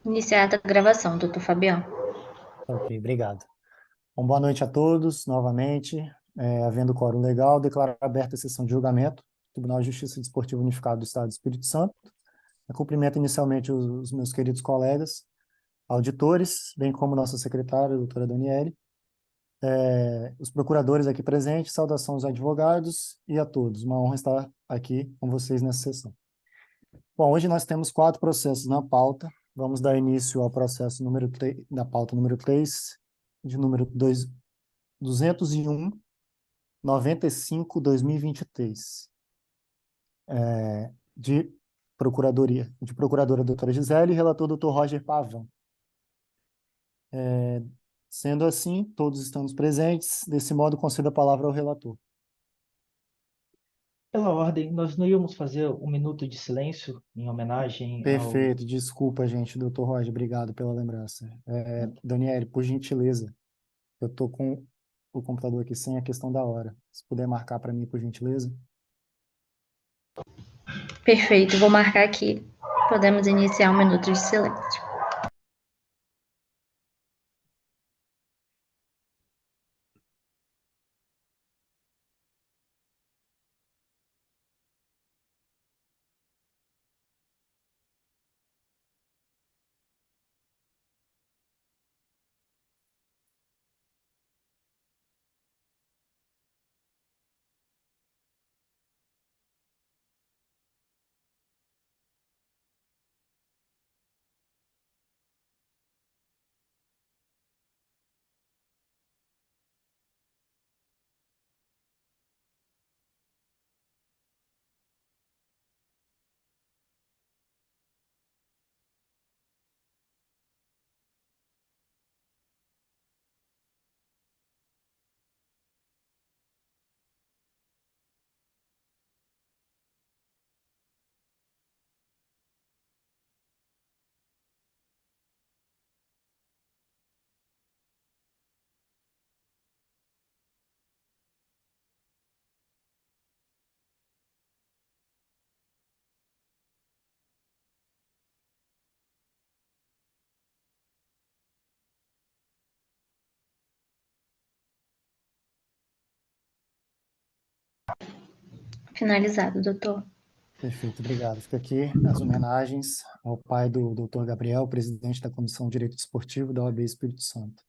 Iniciada a gravação, doutor Fabião. Ok, obrigado. Bom, boa noite a todos, novamente. Havendo quórum legal, declaro aberta a sessão de julgamento do Tribunal de Justiça e Desportivo Unificado do Estado do Espírito Santo. Eu cumprimento inicialmente os meus queridos colegas, auditores, bem como nossa secretária, a doutora Daniele, os procuradores aqui presentes, saudação aos advogados e a todos. Uma honra estar aqui com vocês nessa sessão. Bom, hoje nós temos 4 processos na pauta. Vamos dar início ao processo número 3, da pauta número 3, de número 201, 95/2023, de procuradora doutora Gisele e relator doutor Roger Pavan. Sendo assim, todos estamos presentes, desse modo concedo a palavra ao relator. Pela ordem, nós não íamos fazer um minuto de silêncio em homenagem ao... Perfeito, desculpa, gente, doutor Roger, obrigado pela lembrança. Daniele, por gentileza, eu estou com o computador aqui sem a questão da hora. Se puder marcar para mim, por gentileza. Perfeito, vou marcar aqui. Podemos iniciar um minuto de silêncio. Finalizado, doutor. Perfeito, obrigado. Fica aqui as homenagens ao pai do Dr. Gabriel, presidente da Comissão de Direito Desportivo da OAB Espírito Santo.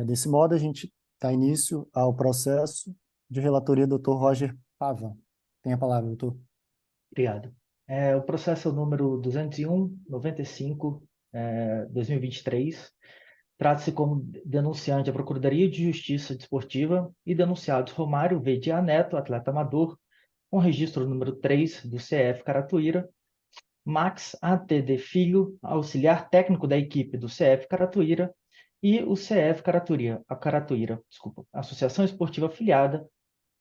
Desse modo, a gente dá início ao processo de relatoria do Dr. Roger Pavan. Tem a palavra, doutor. Obrigado. O processo é o número 201, 95, 2023. Trata-se como denunciante a Procuradoria de Justiça Desportiva e denunciados Romário V. Dia Neto, atleta amador, com registro número 3 do CF Caratuíra, Max ATD Filho, auxiliar técnico da equipe do CF Caratuíra, e o CF Caratuíra, desculpa, Associação Esportiva Afiliada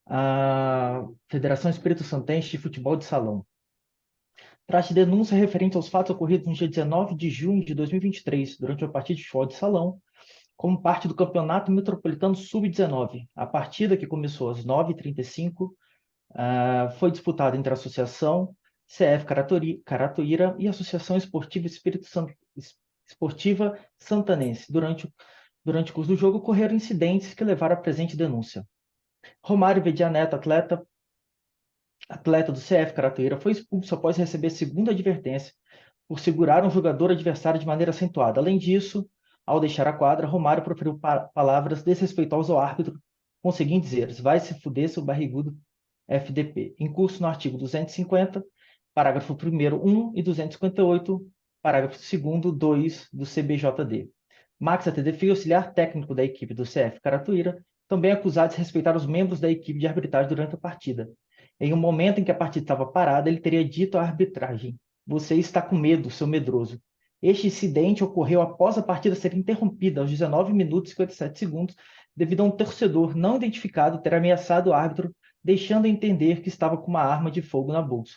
à Federação Espírito Santense de Futebol de Salão. Trata-se de denúncia referente aos fatos ocorridos no dia 19 de junho de 2023, durante uma partida de futebol de salão, como parte do Campeonato Metropolitano Sub-19. A partida, que começou às 9h35, foi disputada entre a Associação CF Caratuíra e a Associação Esportiva Santanense. Durante o curso do jogo, ocorreram incidentes que levaram à presente denúncia. Romário Vedia Neto, atleta do CF Caratuíra, foi expulso após receber segunda advertência por segurar um jogador adversário de maneira acentuada. Além disso, ao deixar a quadra, Romário proferiu palavras desrespeitosas ao árbitro, com os seguintes dizeres: vai se fuder, seu barrigudo FDP. Em curso no artigo 250, parágrafo 1º, 1 e 258, parágrafo 2º, 2 do CBJD. Max ATD, auxiliar técnico da equipe do CF Caratuíra, também acusado de desrespeitar os membros da equipe de arbitragem durante a partida. Em um momento em que a partida estava parada, ele teria dito à arbitragem: você está com medo, seu medroso. Este incidente ocorreu após a partida ser interrompida aos 19 minutos e 57 segundos, devido a um torcedor não identificado ter ameaçado o árbitro, deixando entender que estava com uma arma de fogo na bolsa.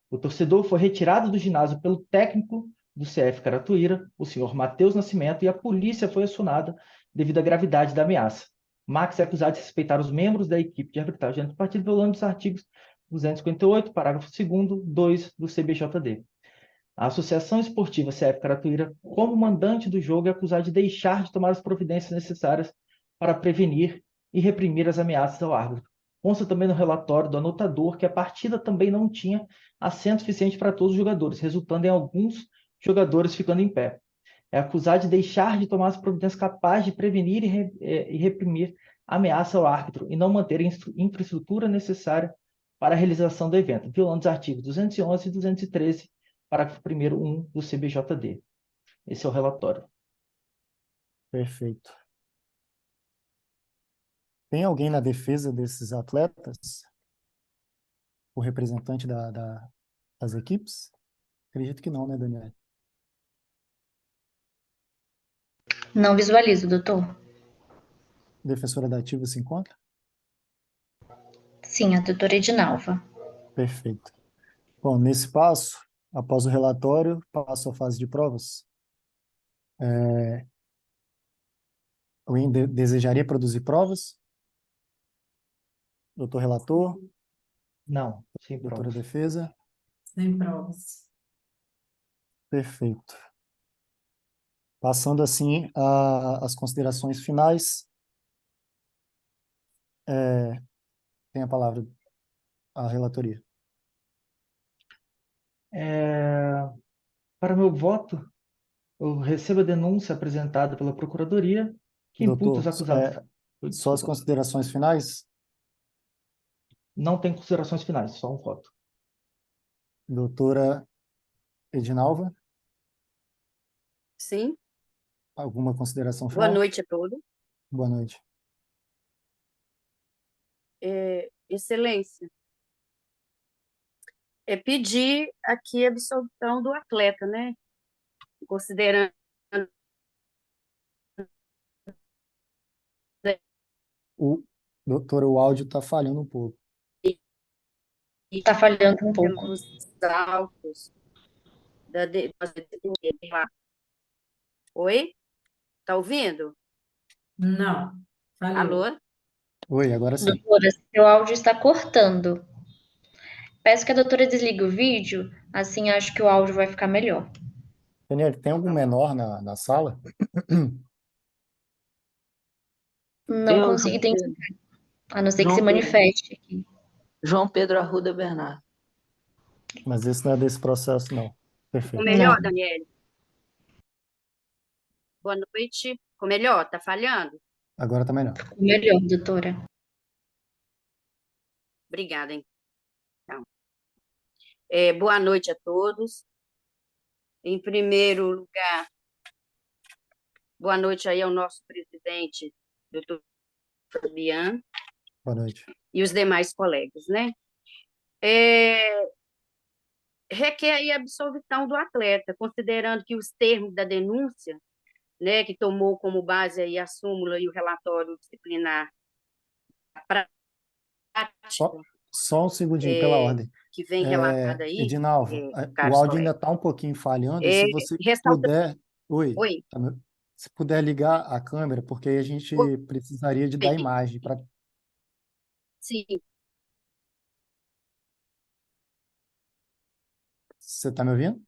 O torcedor foi retirado do ginásio pelo técnico do CF Caratuíra, o senhor Matheus Nascimento, e a polícia foi acionada devido à gravidade da ameaça. Max é acusado de respeitar os membros da equipe de arbitragem do partido, violando os artigos 258, parágrafo 2º, 2 do CBJD. A Associação Esportiva CF Carapicuíba, como mandante do jogo, é acusada de deixar de tomar as providências necessárias para prevenir e reprimir as ameaças ao árbitro. Consta também no relatório do anotador que a partida também não tinha assento suficiente para todos os jogadores, resultando em alguns jogadores ficando em pé. É acusado de deixar de tomar as providências capazes de prevenir e reprimir ameaça ao árbitro e não manter a infraestrutura necessária para a realização do evento, violando os artigos 211 e 213, parágrafo 1º 1 do CBJD. Esse é o relatório. Perfeito. Tem alguém na defesa desses atletas? O representante das equipes? Acredito que não, né, Daniel? Não visualizo, doutor. Defensora da ativa se encontra? Sim, a doutora Edinalva. Perfeito. Bom, nesse passo, após o relatório, passo à fase de provas. Alguém desejaria produzir provas? Doutor relator, Não, sem doutora provas. defesa? Sem provas. Perfeito. Passando assim às considerações finais, tem a palavra a relatoria. Para meu voto, eu recebo a denúncia apresentada pela Procuradoria que imputa os Doutor, acusados. só as Desculpa. considerações finais? Não tem considerações finais, só um voto. Doutora Edinalva, Sim. alguma consideração Boa final? noite a todos. Boa noite. Excelência, pedir aqui a absolvição do atleta, né? Considerando Doutora, o áudio está falhando um pouco. Está falhando um pouco. pelos autos da Oi? Tá ouvindo? Não, falhou. Alô? Oi, agora sim. Doutora, seu áudio está cortando. Peço que a doutora desligue o vídeo, assim acho que o áudio vai ficar melhor. Daniel, tem algum menor na sala? Não consigo identificar, a não ser que se João Pedro. manifeste aqui. João Pedro Arruda Bernardo. Mas esse não é desse processo, não. Ficou Perfeito. melhor, Não. Daniele? Boa noite. Ficou melhor? Tá falhando? Agora está melhor. Melhor, doutora. Obrigada, então. Boa noite a todos. Em primeiro lugar, boa noite aí ao nosso presidente, doutor Fabiano, Boa noite. e os demais colegas, né? Requer aí a absolvição do atleta, considerando que os termos da denúncia, né, que tomou como base aí a súmula e o relatório disciplinar prática Só um segundinho, pela ordem. que vem relatada aí, Edinalva, o caros áudio ainda colegas. está um pouquinho falhando. Se você Ressalta... puder... Oi. Oi. Se puder ligar a câmera, porque aí a gente precisaria de dar imagem. Sim. Você está me ouvindo?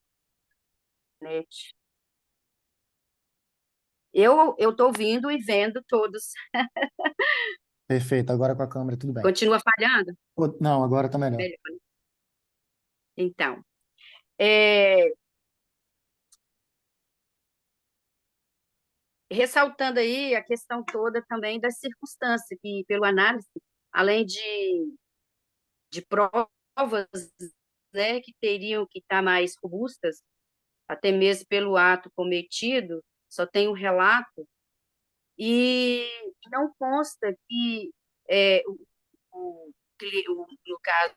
Eu estou ouvindo e vendo todos. Perfeito, agora com a câmera tudo bem. Continua falhando? Não, agora está melhor. Melhor. Então, ressaltando aí a questão toda também das circunstâncias, que pelo análise, além de provas, né, que teriam que estar mais robustas, até mesmo pelo ato cometido, só tem um relato, e não consta que, no caso,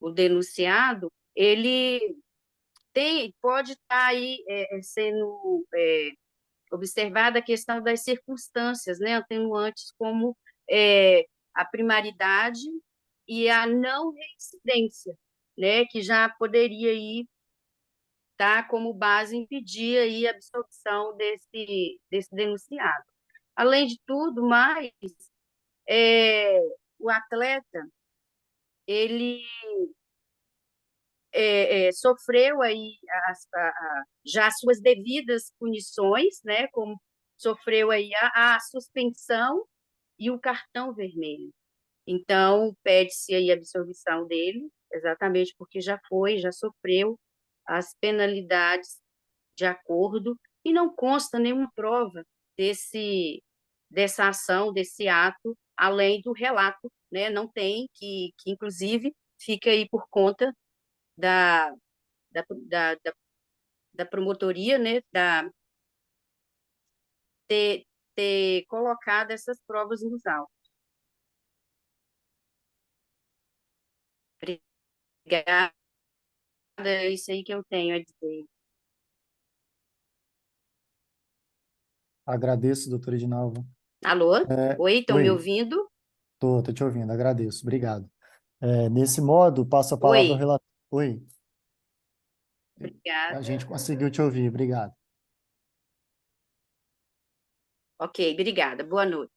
o denunciado, ele pode estar aí sendo observada a questão das circunstâncias, né, atenuantes como a primaridade e a não reincidência, né, que já poderia aí estar como base impedir aí a absolvição desse denunciado. Além de tudo, mais o atleta ele sofreu aí já as suas devidas punições, né? Como sofreu aí a suspensão e o cartão vermelho. Então, pede-se aí a absolvição dele, exatamente porque já sofreu as penalidades de acordo, e não consta nenhuma prova dessa ação, desse ato, além do relato, né? Não tem, que inclusive fica aí por conta da, da, da, da, da promotoria, né? Ter colocado essas provas nos autos. Obrigada, é isso aí que eu tenho a dizer. Agradeço, doutora Edinalva. Alô? Oi, estão me Oi, ouvindo? tô te ouvindo, agradeço, obrigado. Nesse modo, passo a palavra ao Oi, relator. Oi, a obrigada. gente conseguiu te ouvir, obrigado. Ok, obrigada. Boa noite.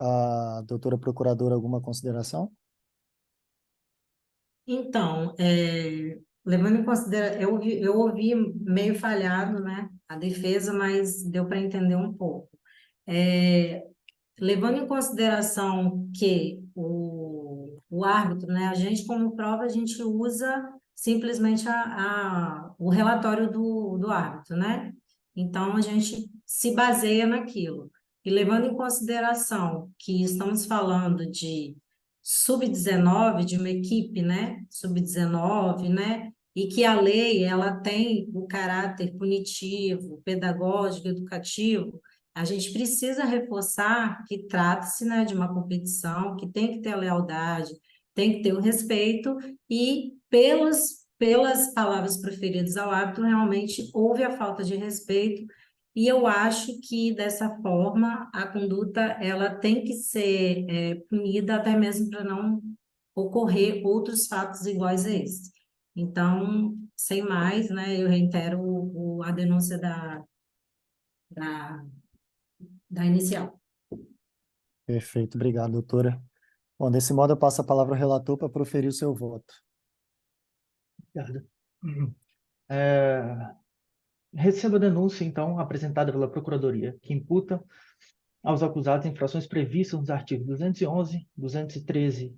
A doutora procuradora, alguma consideração? Então, levando em consideração, eu ouvi meio falhado, né, a defesa, mas deu para entender um pouco. É, levando em consideração que o árbitro, né, a gente como prova, a gente usa simplesmente o relatório do árbitro, né? Então, a gente se baseia naquilo. E levando em consideração que estamos falando de sub-19, de uma equipe, né? Sub-19, né? E que a lei, ela tem o caráter punitivo, pedagógico, educativo, a gente precisa reforçar que trata-se, né, de uma competição, que tem que ter a lealdade, tem que ter o respeito, e pelas palavras proferidas ao árbitro, realmente houve a falta de respeito, e eu acho que, dessa forma, a conduta ela tem que ser punida, até mesmo para não ocorrer outros fatos iguais a esse. Então, sem mais, né, eu reitero a denúncia da, da inicial. Perfeito, obrigado, doutora. Bom, desse modo, eu passo a palavra ao relator para proferir o seu voto. Obrigado. Recebo a denúncia, então, apresentada pela Procuradoria, que imputa aos acusados infrações previstas nos artigos 211, 213,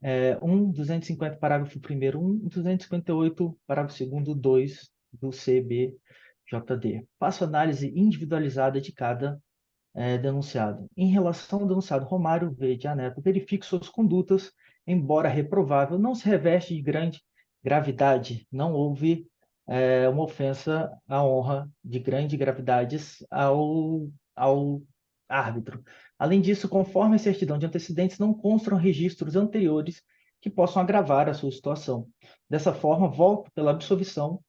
250, parágrafo 1º, 1, e 258, parágrafo 2º, 2 do CBJD. Faço análise individualizada de cada denunciado. Em relação ao denunciado Romário V. de Aneto, verifico suas condutas, embora reprovável, não se reveste de grande gravidade. Não houve uma ofensa à honra de grande gravidade ao árbitro. Além disso, conforme a certidão de antecedentes, não constam registros anteriores que possam agravar a sua situação. Dessa forma, volto pela absolvição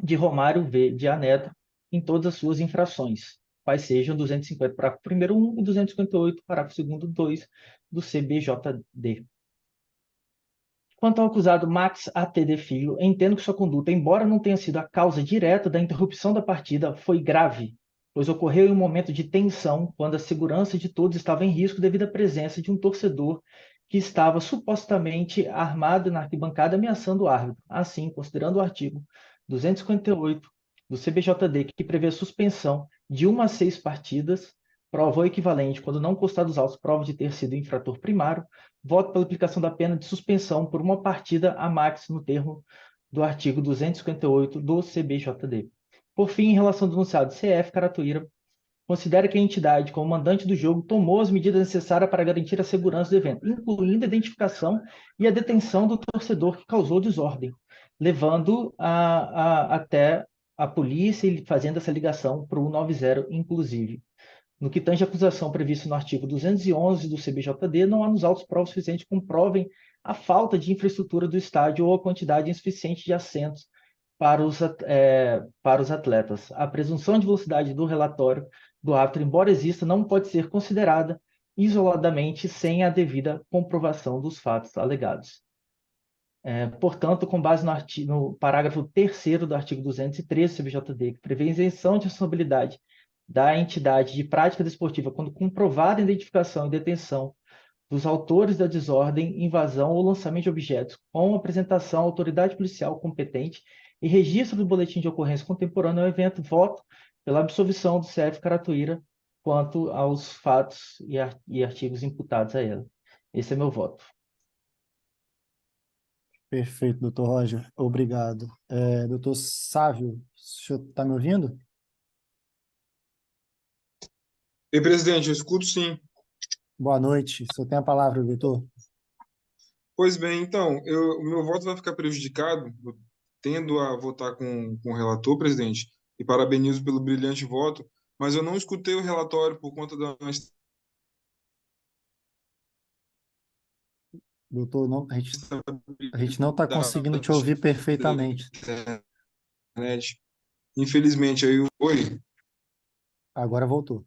de Romário V. de Aneto em todas as suas infrações, quais sejam 250, parágrafo 1º, 1 e 258, parágrafo 2º, 2 do CBJD. Quanto ao acusado Max A.T.D. Filho, entendo que sua conduta, embora não tenha sido a causa direta da interrupção da partida, foi grave, pois ocorreu em um momento de tensão, quando a segurança de todos estava em risco devido à presença de um torcedor que estava supostamente armado na arquibancada ameaçando o árbitro. Assim, considerando o artigo 258 do CBJD, que prevê a suspensão de 1 a 6 partidas, prova ou equivalente, quando não constar dos autos, prova de ter sido infrator primário, voto pela aplicação da pena de suspensão por uma partida a max no termo do artigo 258 do CBJD. Por fim, em relação ao denunciado CF Caratuíra, considera que a entidade, como mandante do jogo, tomou as medidas necessárias para garantir a segurança do evento, incluindo a identificação e a detenção do torcedor que causou desordem, levando até a polícia e fazendo essa ligação para o 190, inclusive. No que tange a acusação prevista no artigo 211 do CBJD, não há nos autos provas suficientes que comprovem a falta de infraestrutura do estádio ou a quantidade insuficiente de assentos para os atletas. A presunção de velocidade do relatório do árbitro, embora exista, não pode ser considerada isoladamente sem a devida comprovação dos fatos alegados. Portanto, com base no parágrafo 3º do artigo 213 do CBJD, que prevê a isenção de responsabilidade da entidade de prática desportiva quando comprovada a identificação e detenção dos autores da desordem, invasão ou lançamento de objetos, com apresentação à autoridade policial competente e registro do boletim de ocorrência contemporâneo ao evento, voto pela absolvição do CF Caratuíra quanto aos fatos e artigos imputados a ela. Esse é meu voto. Perfeito, doutor Roger. Obrigado. Doutor Sávio, o senhor está me ouvindo? Ei, presidente, eu escuto sim. Boa noite. O senhor tem a palavra, doutor. Pois bem, então, o meu voto vai ficar prejudicado, eu tendo a votar com o relator, presidente, e parabenizo pelo brilhante voto, mas eu não escutei o relatório por conta da Doutor, a gente não está conseguindo te ouvir perfeitamente. internet. Infelizmente, Oi, Agora voltou.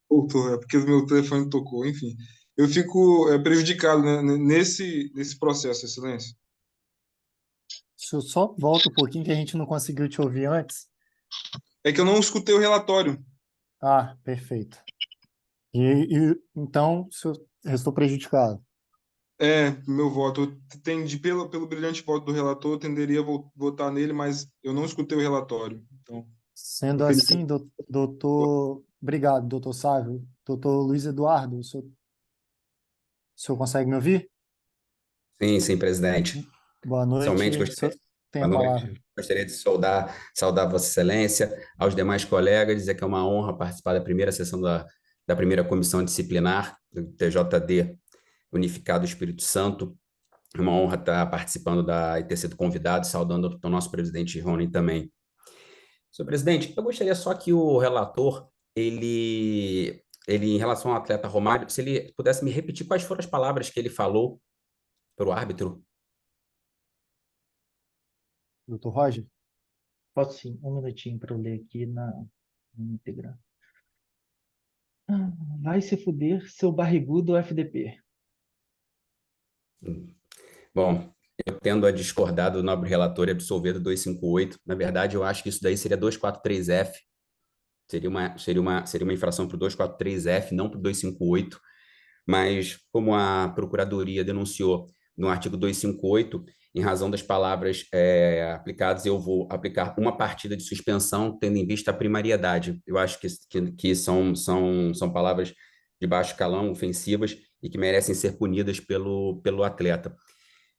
voltou, é porque o meu telefone tocou, enfim. Eu fico prejudicado, né, nesse processo, Excelência. O senhor só volta um pouquinho que a gente não conseguiu te ouvir antes. É que eu não escutei o relatório. Ah, perfeito. Então, o senhor restou prejudicado. Meu voto, pelo brilhante voto do relator, eu tenderia a votar nele, mas eu não escutei o relatório. Então, Sendo infelizmente, assim, doutor... Obrigado, doutor Sávio. Doutor Luiz Eduardo, o senhor consegue me ouvir? Sim, presidente. Boa noite. Inicialmente, O senhor tem a boa palavra. noite. Gostaria de saudar Vossa Excelência, aos demais colegas, dizer que é uma honra participar da primeira sessão da primeira comissão disciplinar do TJD Unificado do Espírito Santo. É uma honra estar participando e ter sido convidado, saudando o nosso presidente Rony também. Senhor presidente, eu gostaria só que o relator, em relação ao atleta Romário, se ele pudesse me repetir quais foram as palavras que ele falou para o árbitro. Doutor Roger? Posso sim, um minutinho para eu ler aqui na íntegra. Vai se fuder, seu barrigudo FDP. Bom, eu tendo a discordar do nobre relator e absolver do 258. Na verdade, eu acho que isso daí seria 243F. Seria uma infração para o 243F, não para o 258. Mas, como a Procuradoria denunciou no artigo 258, em razão das palavras aplicadas, eu vou aplicar uma partida de suspensão, tendo em vista a primariedade. Eu acho que são palavras de baixo calão, ofensivas, e que merecem ser punidas pelo atleta.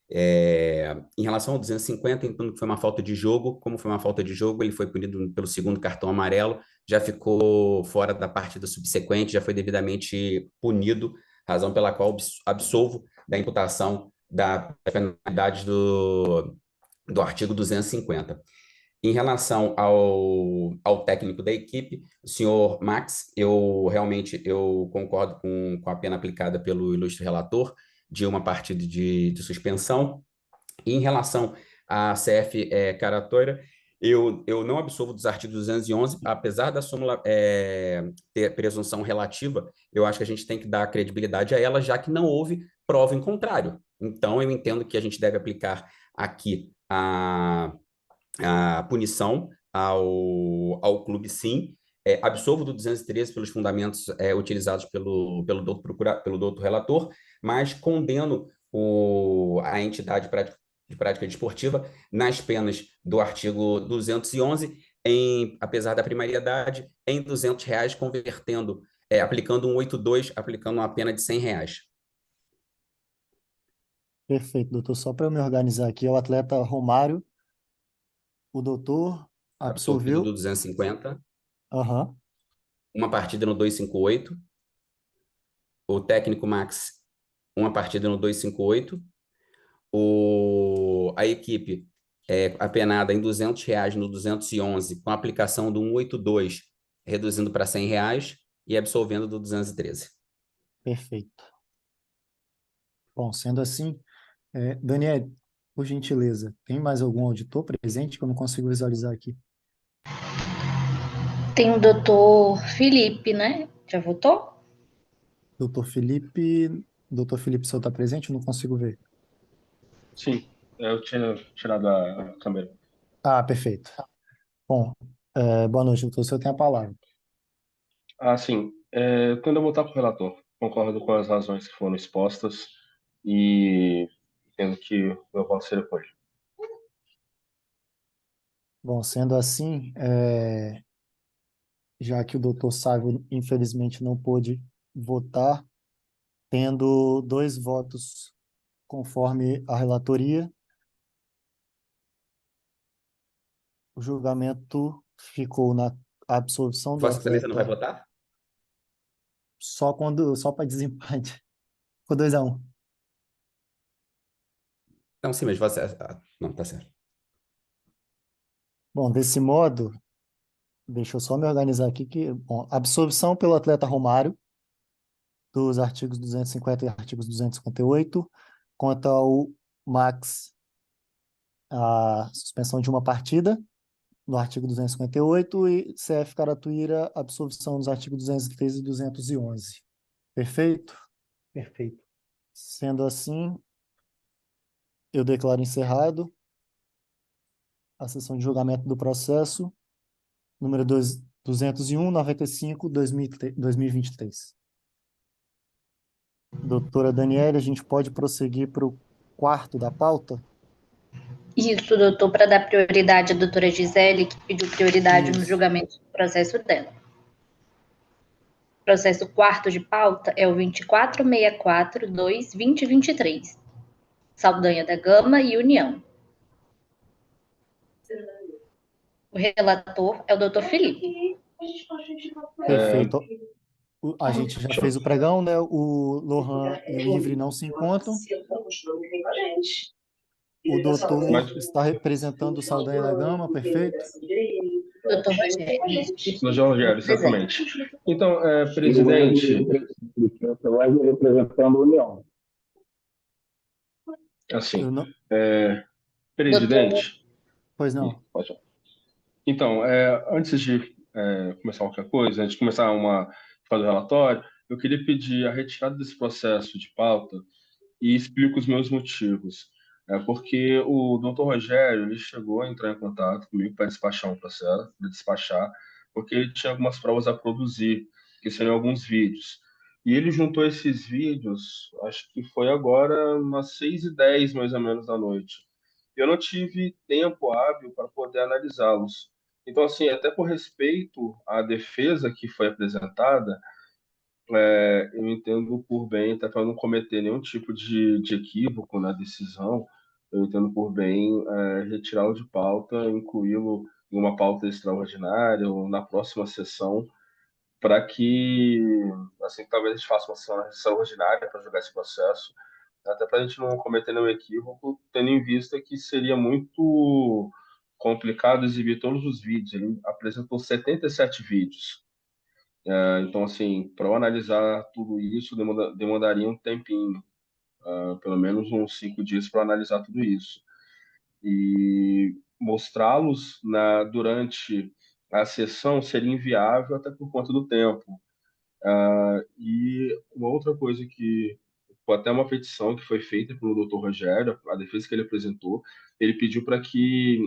Em relação ao 250, entendo que foi uma falta de jogo. Como foi uma falta de jogo, ele foi punido pelo segundo cartão amarelo, já ficou fora da partida subsequente, já foi devidamente punido, razão pela qual absolvo da imputação da penalidade do artigo 250. Em relação ao técnico da equipe, o senhor Max, eu concordo com a pena aplicada pelo ilustre relator, de uma partida de suspensão. E em relação à CF Caratoira, eu não absolvo dos artigos 211, apesar da súmula ter presunção relativa, eu acho que a gente tem que dar credibilidade a ela, já que não houve prova em contrário. Então, eu entendo que a gente deve aplicar aqui a punição ao clube, sim. Absolvo do 213 pelos fundamentos utilizados pelo doutor relator, mas condeno a entidade de prática desportiva nas penas do artigo 211, apesar da primariedade, em R$ 200, aplicando um 82, aplicando uma pena de R$ 100. Perfeito, doutor. Só para eu me organizar aqui, é o atleta Romário. O doutor Absolvido do absolveu. 250, Aham. uma partida no 258. O técnico Max, uma partida no 258. A equipe apenada em R$ 200 no 211, com a aplicação do 182, reduzindo para R$ 100 e absolvendo do 213. Perfeito. Bom, sendo assim, Daniel, por gentileza, tem mais algum auditor presente que eu não consigo visualizar aqui? Tem o doutor Felipe, né? Já votou? Doutor Felipe, o senhor está presente? Eu não consigo ver. Sim, eu tinha tirado a câmera. Ah, perfeito. Bom, boa noite, doutor. O senhor tem a palavra. Sim. Quando eu voltar para o relator, concordo com as razões que foram expostas e entendo que o meu voto será por ele. Bom, sendo assim, já que o doutor Sávio, infelizmente, não pôde votar, tendo 2 votos conforme a relatoria, o julgamento ficou na absolvição do Vossa Excelência não vai atleta votar? só para desempate. Ficou 2-1. Não, sim, mas Vossa... não, tá certo. Bom, desse modo, deixa eu só me organizar aqui bom, absolvição pelo atleta Romário, dos artigos 250 e artigos 258, quanto ao Max, a suspensão de uma partida, no artigo 258, e CF Caratuíra, absolvição nos artigos 213 e 211. Perfeito? Perfeito. Sendo assim, eu declaro encerrado a sessão de julgamento do processo número 201/95/2023. Doutora Daniela, a gente pode prosseguir para o quarto da pauta? Isso, doutor, para dar prioridade à doutora Gisele, que pediu prioridade no Isso. julgamento do processo dela. O processo quarto de pauta é o 2464-2-2023. Saldanha da Gama e União. O relator é o doutor Felipe. Perfeito. A gente já fez o pregão, né? O Lohan e o Ivry não se encontram. O doutor está representando o Saldanha da Gama, perfeito? Doutor Rogério. No João Rogério, exatamente. Então, presidente, vai representando a União. assim, Não... presidente... Pois não. Pode falar. Então, antes de começar qualquer coisa, antes de começar fazer o relatório, eu queria pedir a retirada desse processo de pauta e explico os meus motivos. Porque o doutor Rogério ele chegou a entrar em contato comigo para despachar um processo, para despachar, porque ele tinha algumas provas a produzir, que seriam alguns vídeos. E ele juntou esses vídeos, acho que foi agora umas 6h10, mais ou menos, da noite. Eu não tive tempo hábil para poder analisá-los. Então, assim, até por respeito à defesa que foi apresentada, eu entendo por bem, até para não cometer nenhum tipo de equívoco na decisão, eu entendo por bem retirá-lo de pauta, incluí-lo em uma pauta extraordinária ou na próxima sessão, para que, assim, talvez a gente faça uma sessão extraordinária para julgar esse processo, até para a gente não cometer nenhum equívoco, tendo em vista que seria muito complicado exibir todos os vídeos. Ele apresentou 77 vídeos. Então, assim, para eu analisar tudo isso, demandaria um tempinho, pelo menos uns 5 dias para analisar tudo isso. E mostrá-los durante a sessão seria inviável até por conta do tempo. E uma outra coisa que foi até uma petição que foi feita pelo Dr. Rogério, a defesa que ele apresentou, ele pediu para que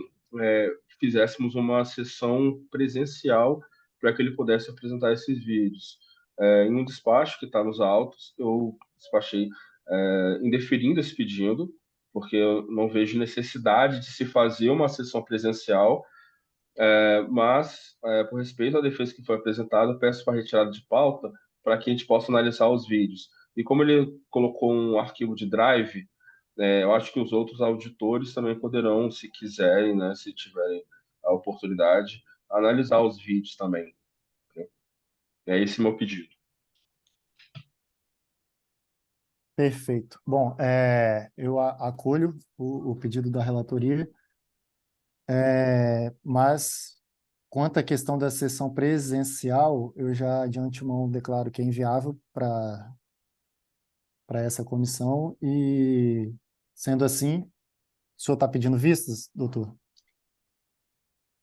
fizéssemos uma sessão presencial para que ele pudesse apresentar esses vídeos. Em um despacho que está nos autos, eu despachei indeferindo esse pedido, porque eu não vejo necessidade de se fazer uma sessão presencial, mas, por respeito à defesa que foi apresentada, eu peço para retirada de pauta para que a gente possa analisar os vídeos. E como ele colocou um arquivo de Drive, eu acho que os outros auditores também poderão, se quiserem, né, se tiverem a oportunidade, analisar os vídeos também. É esse meu pedido. Perfeito. Bom, eu acolho o pedido da relatoria, mas quanto à questão da sessão presencial, eu já de antemão declaro que é inviável para essa comissão e, sendo assim, o senhor está pedindo vistas, doutor?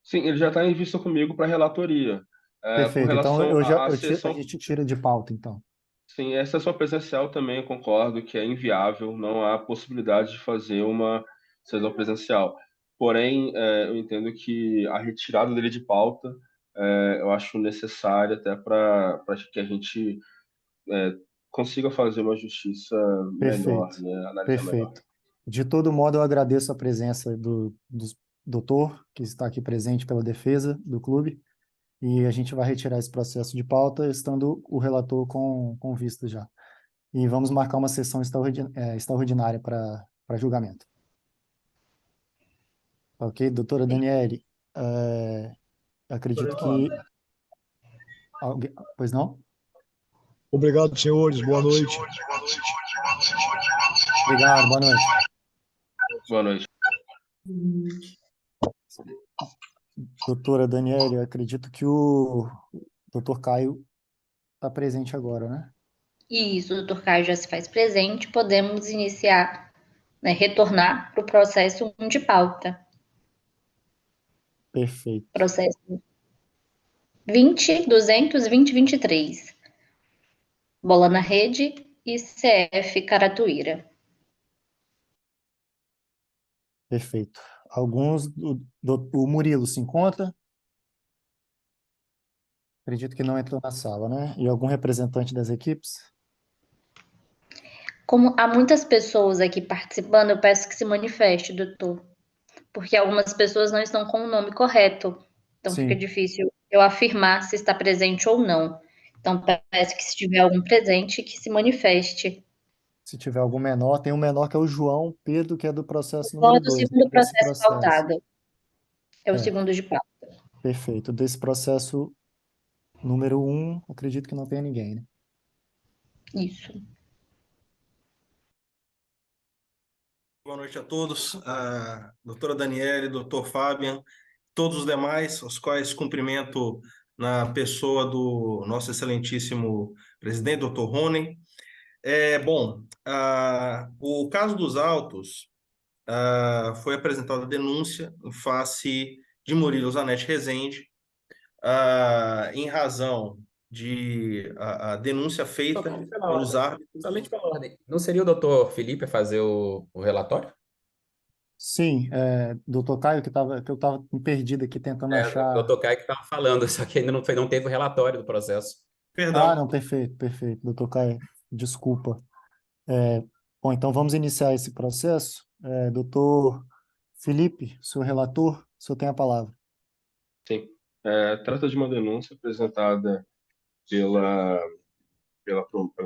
Sim, ele já está em vista comigo para a relatoria. Com Perfeito. Então, relação à a sessão... gente tira de pauta, então. Sim, essa sessão presencial também eu concordo que é inviável, não há possibilidade de fazer uma sessão presencial. Porém, eu entendo que a retirada dele de pauta eu acho necessária até para que a gente consiga fazer uma justiça melhor, Perfeito, né? Analisar melhor. perfeito. De todo modo, eu agradeço a presença do doutor, que está aqui presente pela defesa do clube, e a gente vai retirar esse processo de pauta, estando o relator com vista já. E vamos marcar uma sessão extraordinária para julgamento. Ok, doutora Daniele, acredito que... Pois não? Obrigado, senhores. Boa noite. Obrigado, boa noite. Boa noite. Doutora Daniele, eu acredito que o doutor Caio está presente agora, né? Isso, o doutor Caio já se faz presente, podemos iniciar, né, retornar para o processo 1 de pauta. Perfeito. Processo 20.220.23. Bola na Rede e CF Caratuíra. Perfeito. O Murilo se encontra? Acredito que não entrou na sala, né? E algum representante das equipes? Como há muitas pessoas aqui participando, eu peço que se manifeste, doutor, porque algumas pessoas não estão com o nome correto, então fica Sim. difícil eu afirmar se está presente ou não. Então, peço que se tiver algum presente, que se manifeste. Se tiver algum menor, tem um menor que é o João Pedro, que é do processo Qual é número do 2, segundo desse processo processo. pautado? É o É, segundo de pauta. perfeito. Desse processo número 1, acredito que não tenha ninguém, né? Isso. Boa noite a todos, a doutora Daniele, doutor Fabian, todos os demais, os quais cumprimento na pessoa do nosso excelentíssimo presidente, doutor Rony. O caso dos autos, foi apresentada a denúncia em face de Murilo Zanetti Rezende, em razão de a denúncia feita pelos árbitros. Somente pela ordem. Não seria o doutor Felipe a fazer o relatório? Sim, doutor Caio, que eu estava perdido aqui tentando O achar... doutor Caio que estava falando, só que ainda não teve o relatório do processo. Perdão. não, perfeito, perfeito. Doutor Caio, desculpa. Bom, então vamos iniciar esse processo. Doutor Felipe, senhor relator, o senhor tem a palavra. Sim. Trata de uma denúncia apresentada pela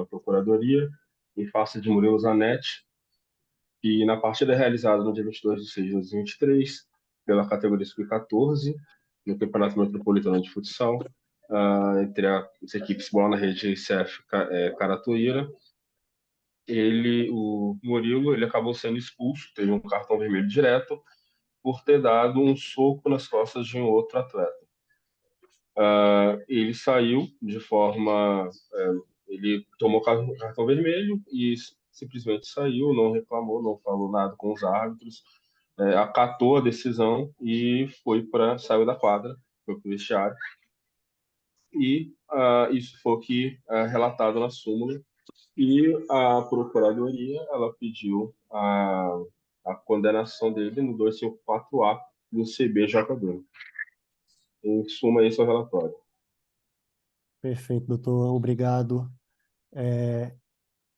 Procuradoria em face de Murilo Zanetti, que na partida realizada no dia 22 de 6 de 2023, pela categoria Sub-14, no Campeonato Metropolitano de Futsal, entre as equipes Bola na Rede e CF Caratuíra, o Murilo, ele acabou sendo expulso, teve um cartão vermelho direto, por ter dado um soco nas costas de um outro atleta. Ele saiu de forma... ele tomou cartão vermelho e simplesmente saiu, não reclamou, não falou nada com os árbitros, acatou a decisão e saiu da quadra, foi para o vestiário. E isso foi o que é relatado na súmula. E a Procuradoria, ela pediu a condenação dele no 254A do CBJB. Em suma, esse é o relatório. Perfeito, doutor, obrigado.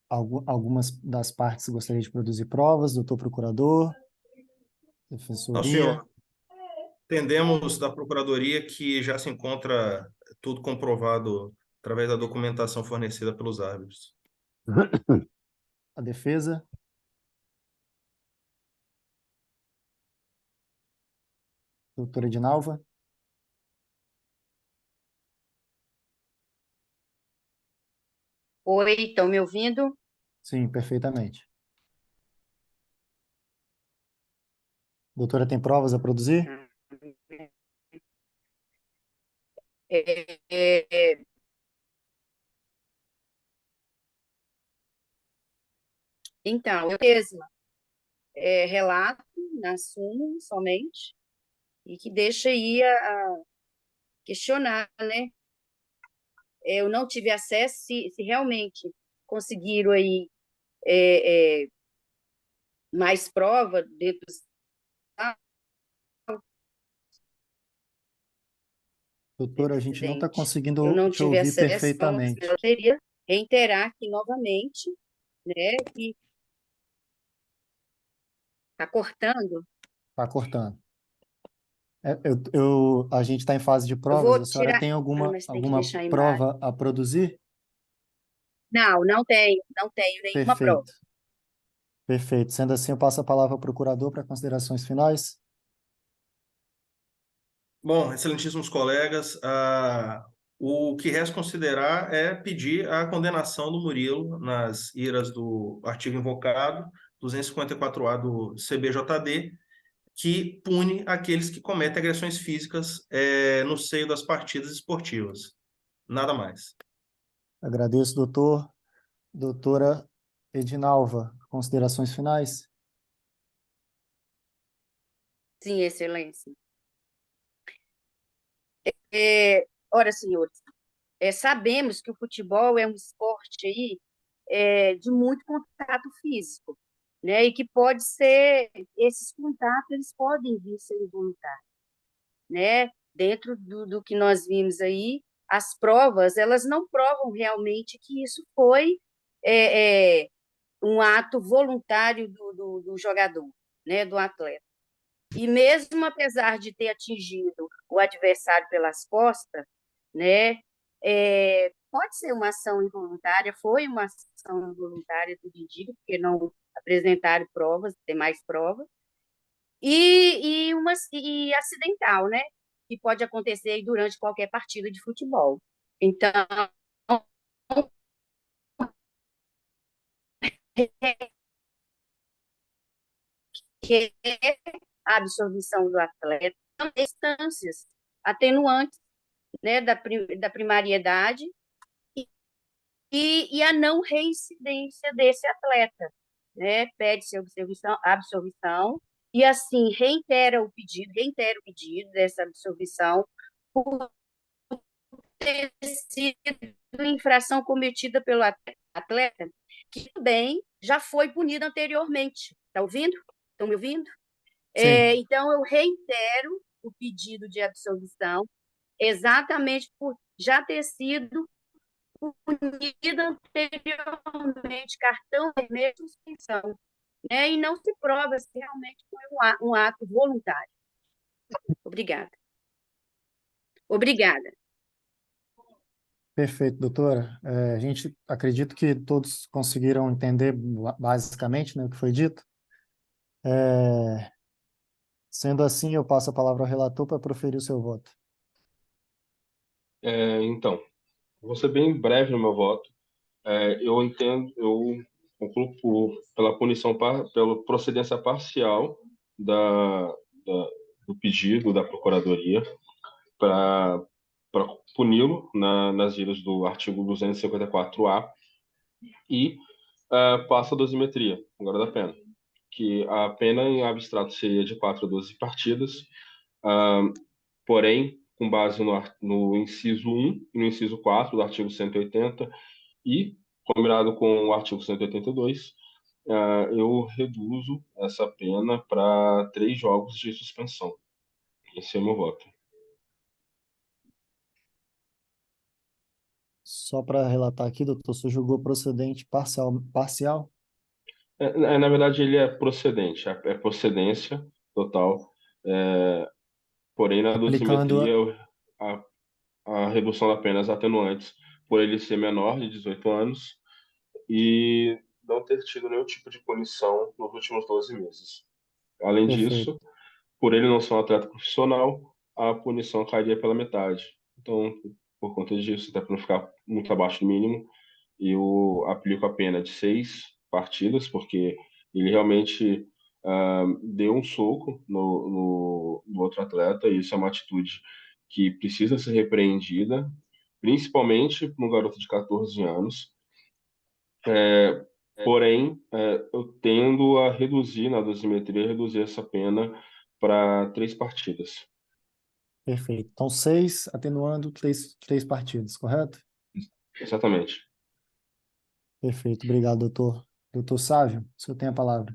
Algumas das partes gostaria de produzir provas, doutor procurador, Não, defensoria. senhor. Entendemos da Procuradoria que já se encontra tudo comprovado através da documentação fornecida pelos árbitros. A defesa. Doutora Edinalva. Oi, estão me ouvindo? Sim, perfeitamente. Doutora, tem provas a produzir? É, é, então, eu mesma relato na súmula somente, e que deixa aí a questionar, né? Eu não tive acesso se realmente conseguiram aí mais prova dentro do... Doutora, a gente não está presidente. conseguindo Eu não te tive ouvir acesso, então perfeitamente. eu teria reiterar aqui novamente, né, que está cortando. Está cortando. A gente está em fase de Eu provas. vou A senhora tirar. tem Mas tem que alguma deixar a imagem. prova a produzir? Não, não tenho nenhuma prova. Perfeito. Perfeito. Sendo assim, eu passo a palavra ao procurador para considerações finais. Bom, excelentíssimos colegas, o que resta considerar é pedir a condenação do Murilo nas iras do artigo invocado, 254-A do CBJD, que pune aqueles que cometem agressões físicas no seio das partidas esportivas. Nada mais. Agradeço, doutor. Doutora Edinalva, considerações finais? Sim, Excelência. Ora, senhores, sabemos que o futebol é um esporte aí, de muito contato físico, né? E que pode ser, esses contatos, eles podem vir ser involuntários, né? Dentro do que nós vimos aí, as provas, elas não provam realmente que isso foi é, é, um ato voluntário do jogador, né? Do atleta. E mesmo apesar de ter atingido o adversário pelas costas, né, pode ser uma ação involuntária, foi uma ação involuntária do Didi, porque não apresentaram provas, tem mais provas, e acidental, né, que pode acontecer durante qualquer partida de futebol. Então, que a absolvição do atleta são instâncias atenuantes, né, da primariedade e a não reincidência desse atleta, né? Pede-se absolvição e assim reitera o pedido dessa absolvição por ter sido infração cometida pelo atleta, que também já foi punido anteriormente. Está ouvindo? Estão me ouvindo? Sim. Então, eu reitero o pedido de absolvição, exatamente por já ter sido punida anteriormente, cartão vermelho, suspensão, né? E não se prova se realmente foi um ato voluntário. Obrigada. Obrigada. Perfeito, doutora. A gente acredito que todos conseguiram entender basicamente, né, o que foi dito. Sendo assim, eu passo a palavra ao relator para proferir o seu voto. Então, vou ser bem breve no meu voto. Eu concluo pela punição, pela procedência parcial do pedido da Procuradoria para puni-lo nas vias do artigo 254-A e passa a dosimetria, agora da pena, que a pena em abstrato seria de 4 a 12 partidas, porém, com base no inciso 1 e no inciso 4 do artigo 180 e combinado com o artigo 182, eu reduzo essa pena para 3 jogos de suspensão. Esse é o meu voto. Só para relatar aqui, doutor, o senhor julgou procedente parcial? Na verdade, ele é procedente, é procedência total, porém, na Aplicando dosimetria, a redução da pena é atenuantes por ele ser menor de 18 anos e não ter tido nenhum tipo de punição nos últimos 12 meses. Além Perfeito. disso, por ele não ser um atleta profissional, a punição cairia pela metade. Então, por conta disso, até para não ficar muito abaixo do mínimo, eu aplico a pena de 6 partidas, porque ele realmente deu um soco no outro atleta, e isso é uma atitude que precisa ser repreendida, principalmente no garoto de 14 anos. Porém, eu tendo a reduzir, na dosimetria, reduzir essa pena para 3 partidas. Perfeito. Então, 6 atenuando 3 partidas, correto? Exatamente. Perfeito. Obrigado, doutor. Doutor Sávio, o senhor tem a palavra.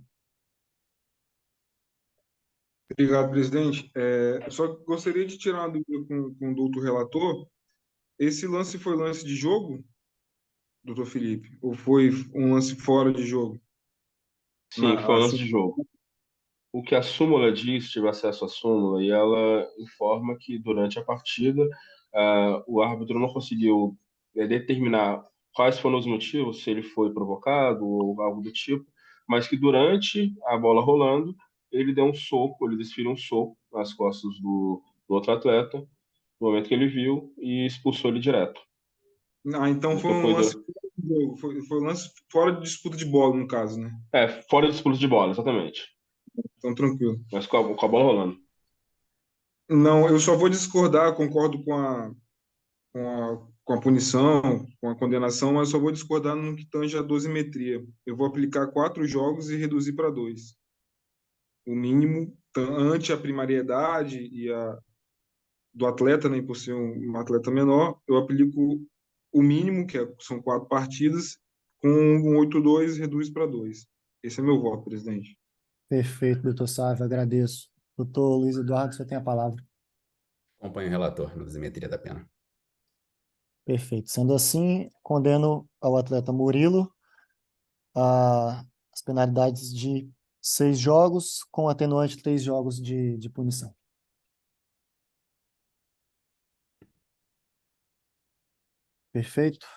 Obrigado, presidente. Eu só gostaria de tirar uma dúvida com o doutor relator. Esse lance foi lance de jogo? doutor Felipe? Ou foi um lance fora de jogo? Sim, foi um lance Assim, de jogo. O que a súmula diz, tive acesso à súmula, e ela informa que durante a partida o árbitro não conseguiu determinar quais foram os motivos, se ele foi provocado ou algo do tipo, mas que durante a bola rolando, ele deu um soco, ele desferiu um soco nas costas do outro atleta, no momento que ele viu, e expulsou ele direto. então foi Então um foi lance fora de jogo, foi um lance fora de disputa de bola, no caso, né? fora de disputa de bola, exatamente. Então, tranquilo. Mas com a bola rolando. Não, eu só vou discordar, concordo com a punição, com a condenação, mas só vou discordar no que tange a dosimetria. Eu vou aplicar 4 jogos e reduzir para 2. O mínimo, ante a primariedade do atleta, né, por ser um atleta menor, eu aplico o mínimo, são 4 partidas, com um 8-2, reduz para 2. Esse é meu voto, presidente. Perfeito, doutor Sávio, agradeço. Doutor Luiz Eduardo, você tem a palavra. Acompanho o relator na dosimetria da pena. Perfeito. Sendo assim, condeno ao atleta Murilo as penalidades de 6 jogos, com atenuante 3 jogos de punição. Perfeito.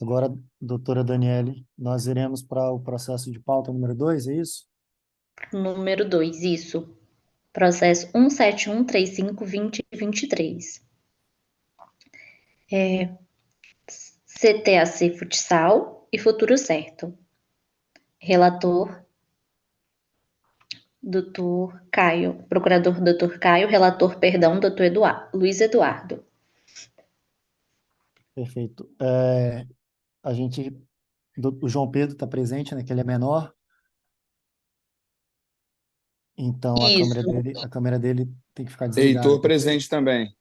Agora, doutora Daniele, nós iremos para o processo de pauta número 2, é isso? Número 2, isso. Processo 171352023. CTAC Futsal e Futuro Certo. Relator, doutor Caio. Procurador, doutor Caio. Relator, perdão, doutor Luiz Eduardo. Perfeito. O João Pedro está presente, né, que ele é menor, então a Isso. câmera dele tem que ficar desligada. Heitor presente também.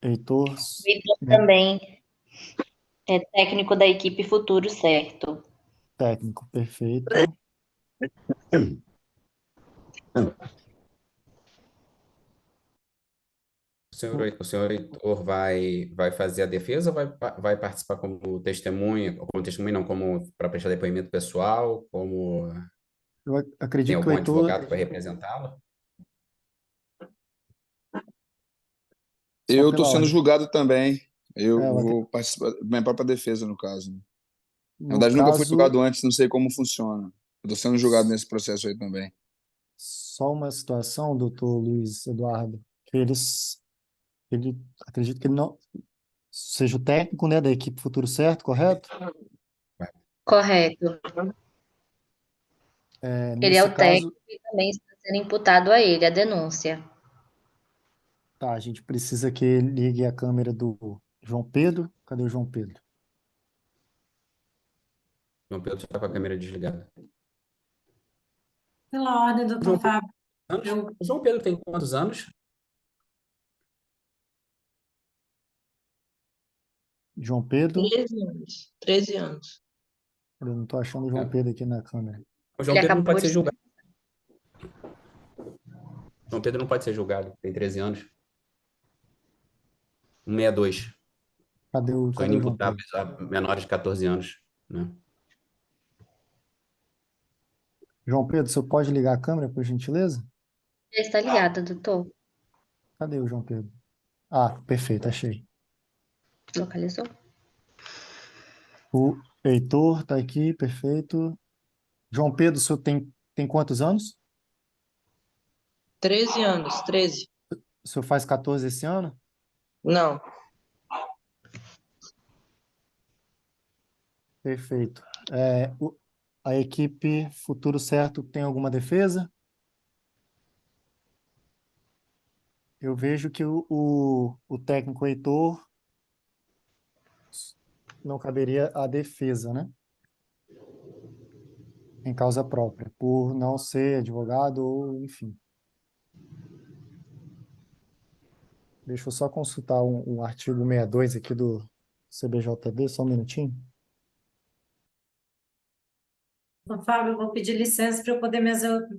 Heitor, O Heitor né, também é técnico da equipe Futuro Certo. técnico, perfeito. O senhor Heitor vai fazer a defesa ou vai participar como testemunha? Como testemunha, não, como para prestar depoimento pessoal? Como Eu tem acredito que o algum Heitor, advogado para representá-lo? só Eu estou pela sendo ordem, julgado também. Eu eu vou participar da minha própria defesa, no caso. Na no verdade, nunca fui caso, julgado antes, não sei como funciona. Eu estou sendo julgado nesse processo aí também. só uma situação, doutor Luiz Eduardo, que ele acredito que ele não seja o técnico, né, da equipe Futuro Certo, correto? Correto. Ele é Nesse o técnico caso, e também está sendo imputado a ele a denúncia. tá, a gente precisa que ele ligue a câmera do João Pedro. Cadê o João Pedro? João Pedro está com a câmera desligada. Pela ordem, doutor Fábio. O João Pedro tem quantos anos? João Pedro? 13 anos. 13 anos. Eu não estou achando o João Pedro aqui na câmera. O João Ele Pedro não acabou pode ser de... julgado. João Pedro não pode ser julgado, tem 13 anos. 162. Cadê o São João Pedro? inimputáveis a menores de 14 anos, né? João Pedro, você pode ligar a câmera, por gentileza? Já está ligado, doutor. Cadê o João Pedro? Ah, perfeito, achei. Localizou? O Heitor está aqui, perfeito. João Pedro, o senhor tem quantos anos? 13 anos, 13. O senhor faz 14 esse ano? Não. Perfeito. A equipe Futuro Certo tem alguma defesa? Eu vejo que o técnico Heitor não caberia a defesa, né? Em causa própria, por não ser advogado ou enfim. Deixa eu só consultar um artigo 62 aqui do CBJD, só um minutinho. Doutor Fábio, eu vou pedir licença para eu poder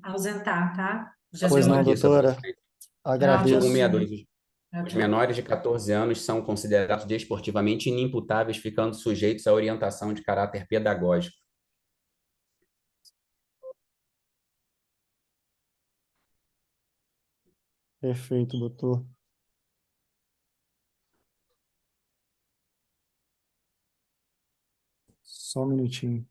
ausentar, tá? Já Pois deu não, uma... doutora. Não, já... Artigo Agradeço. 162. Os menores de 14 anos são considerados desportivamente inimputáveis, ficando sujeitos à orientação de caráter pedagógico. Perfeito, doutor. Só um minutinho.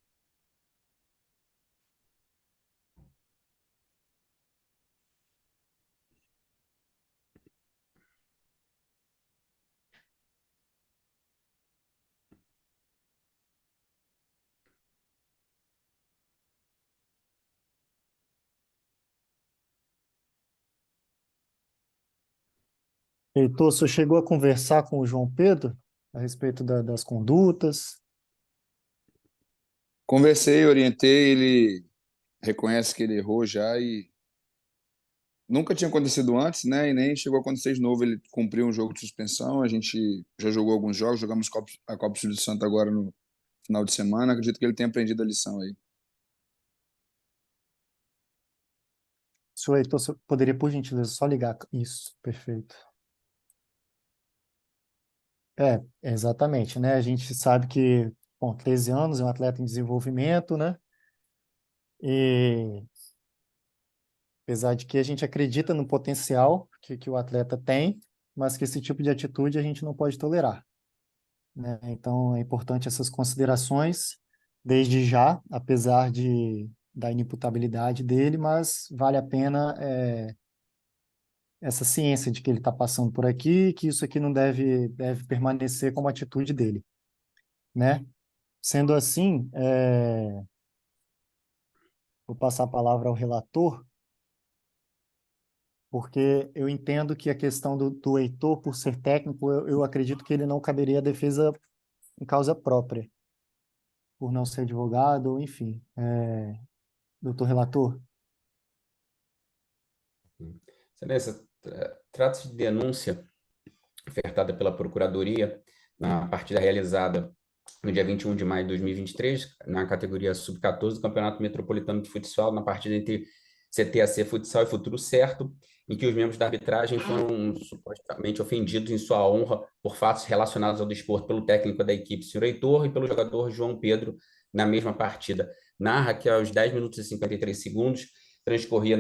Heitor, você chegou a conversar com o João Pedro a respeito das condutas? Conversei, orientei, ele reconhece que ele errou já e nunca tinha acontecido antes, né? E nem chegou a acontecer de novo. Ele cumpriu um jogo de suspensão. A gente já jogou alguns jogos, jogamos a Copa do Espírito Santo agora no final de semana. Acredito que ele tenha aprendido a lição aí. Senhor Heitor, você poderia, por gentileza, só ligar? Isso, perfeito. Exatamente, né? A gente sabe que, bom, 13 anos é um atleta em desenvolvimento, né? E apesar de que a gente acredita no potencial que o atleta tem, mas que esse tipo de atitude a gente não pode tolerar, né? Então, é importante essas considerações desde já, apesar da inimputabilidade dele, mas vale a pena essa ciência de que ele está passando por aqui, que isso aqui não deve permanecer como atitude dele, né? Sendo assim, vou passar a palavra ao relator, porque eu entendo que a questão do Heitor, por ser técnico, eu acredito que ele não caberia a defesa em causa própria, por não ser advogado, ou enfim. Doutor relator? Excelência, trata-se de denúncia ofertada pela Procuradoria na partida realizada no dia 21 de maio de 2023, na categoria Sub-14 do Campeonato Metropolitano de Futsal, na partida entre CTAC Futsal e Futuro Certo, em que os membros da arbitragem foram supostamente ofendidos em sua honra por fatos relacionados ao desporto pelo técnico da equipe, Sr. Heitor, e pelo jogador João Pedro, na mesma partida. Narra que aos 10 minutos e 53 segundos, transcorria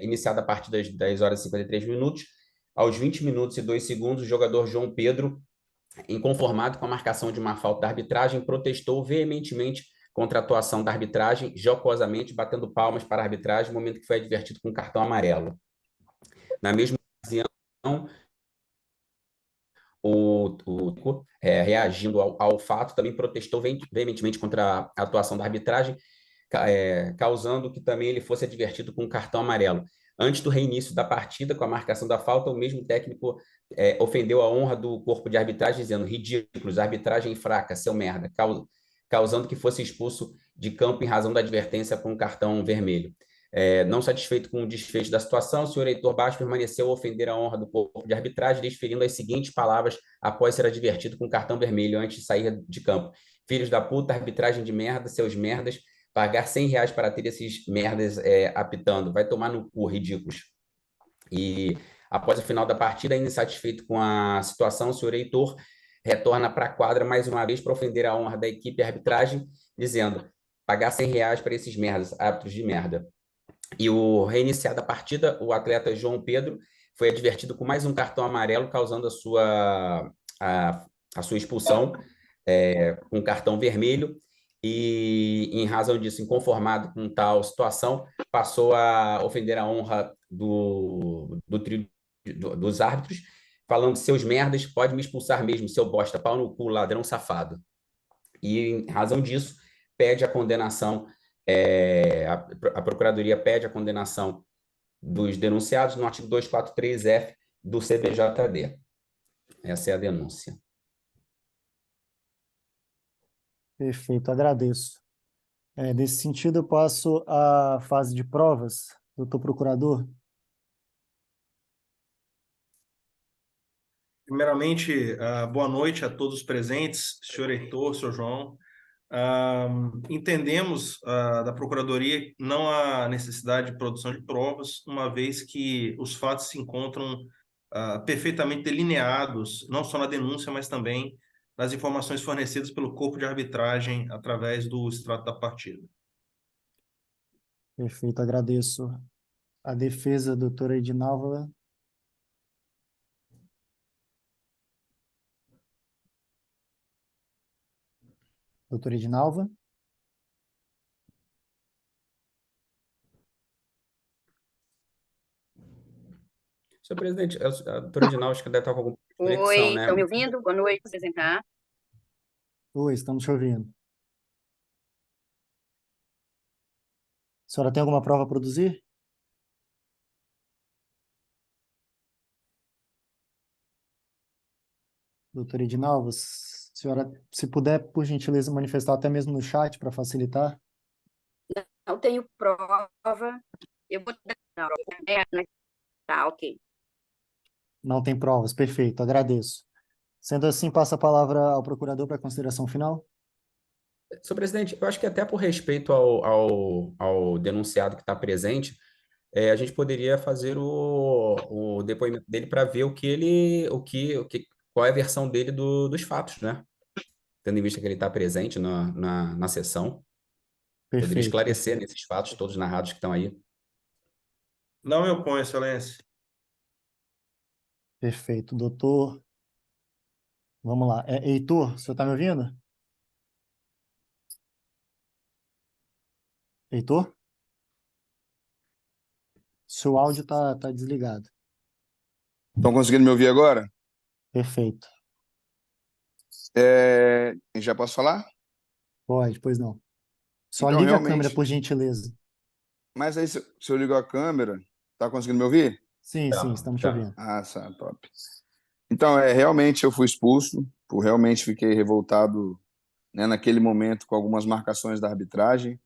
iniciada a partida às 10 horas e 53 minutos, aos 20 minutos e 2 segundos, o jogador João Pedro, inconformado com a marcação de uma falta da arbitragem, protestou veementemente contra a atuação da arbitragem, jocosamente batendo palmas para a arbitragem, no momento que foi advertido com cartão amarelo. Na mesma ocasião, reagindo ao fato, também protestou veementemente contra a atuação da arbitragem, causando que também ele fosse advertido com cartão amarelo. Antes do reinício da partida, com a marcação da falta, o mesmo técnico ofendeu a honra do corpo de arbitragem, dizendo: ridículos, arbitragem fraca, seu merda, causando que fosse expulso de campo em razão da advertência com cartão vermelho. Não satisfeito com o desfecho da situação, o senhor Heitor Baixo permaneceu a ofender a honra do corpo de arbitragem, desferindo as seguintes palavras após ser advertido com cartão vermelho antes de sair de campo: filhos da puta, arbitragem de merda, seus merdas, pagar R$100 para ter esses merdas apitando, vai tomar no cu, ridículos. E após o final da partida, ainda insatisfeito com a situação, o senhor Heitor retorna para a quadra mais uma vez para ofender a honra da equipe e arbitragem, dizendo: pagar R$100 para esses merdas, árbitros de merda. E o reiniciada a partida, o atleta João Pedro foi advertido com mais um cartão amarelo, causando a sua expulsão com cartão vermelho. E, em razão disso, inconformado com tal situação, passou a ofender a honra dos árbitros, falando: seus merdas, pode me expulsar mesmo, seu bosta, pau no cu, ladrão safado. E, em razão disso, pede a condenação, a Procuradoria pede a condenação dos denunciados no artigo 243-F do CBJD. Essa é a denúncia. Perfeito, agradeço. Nesse sentido, eu passo à fase de provas, doutor procurador. Primeiramente, boa noite a todos os presentes, senhor Heitor, senhor João. Entendemos da Procuradoria não há necessidade de produção de provas, uma vez que os fatos se encontram perfeitamente delineados, não só na denúncia, mas também nas informações fornecidas pelo corpo de arbitragem através do extrato da partida. Perfeito, agradeço. A defesa, doutora Edinalva. Doutora Edinalva. Senhor presidente, a doutora Edinalva acho que deve estar com alguma conexão, Oi, né? estão me ouvindo? Boa noite, apresentar. Oi, estamos te ouvindo. A senhora tem alguma prova a produzir? Doutora Edinalva, senhora, se puder, por gentileza, manifestar até mesmo no chat para facilitar. Não tenho prova, eu vou dar. Tá, ok. Não tem provas, perfeito, agradeço. Sendo assim, passa a palavra ao procurador para a consideração final. Senhor presidente, eu acho que até por respeito ao denunciado que está presente, a gente poderia fazer o depoimento dele para ver qual é a versão dele dos fatos, né? Tendo em vista que ele está presente na sessão, poderia Perfeito, esclarecer nesses fatos todos narrados que estão aí. Não me oponho, Excelência. perfeito. Doutor, vamos lá. Heitor, o senhor está me ouvindo? Heitor? Seu áudio tá desligado. Estão conseguindo me ouvir agora? Perfeito. Já posso falar? Pode, pois não. Só Então, liga a câmera, realmente. por gentileza. Mas aí, se eu ligo a câmera, tá conseguindo me ouvir? Sim, sim, estamos te ouvindo. Ah, tá, top. Então, realmente eu fui expulso, realmente fiquei revoltado, né, naquele momento com algumas marcações da arbitragem.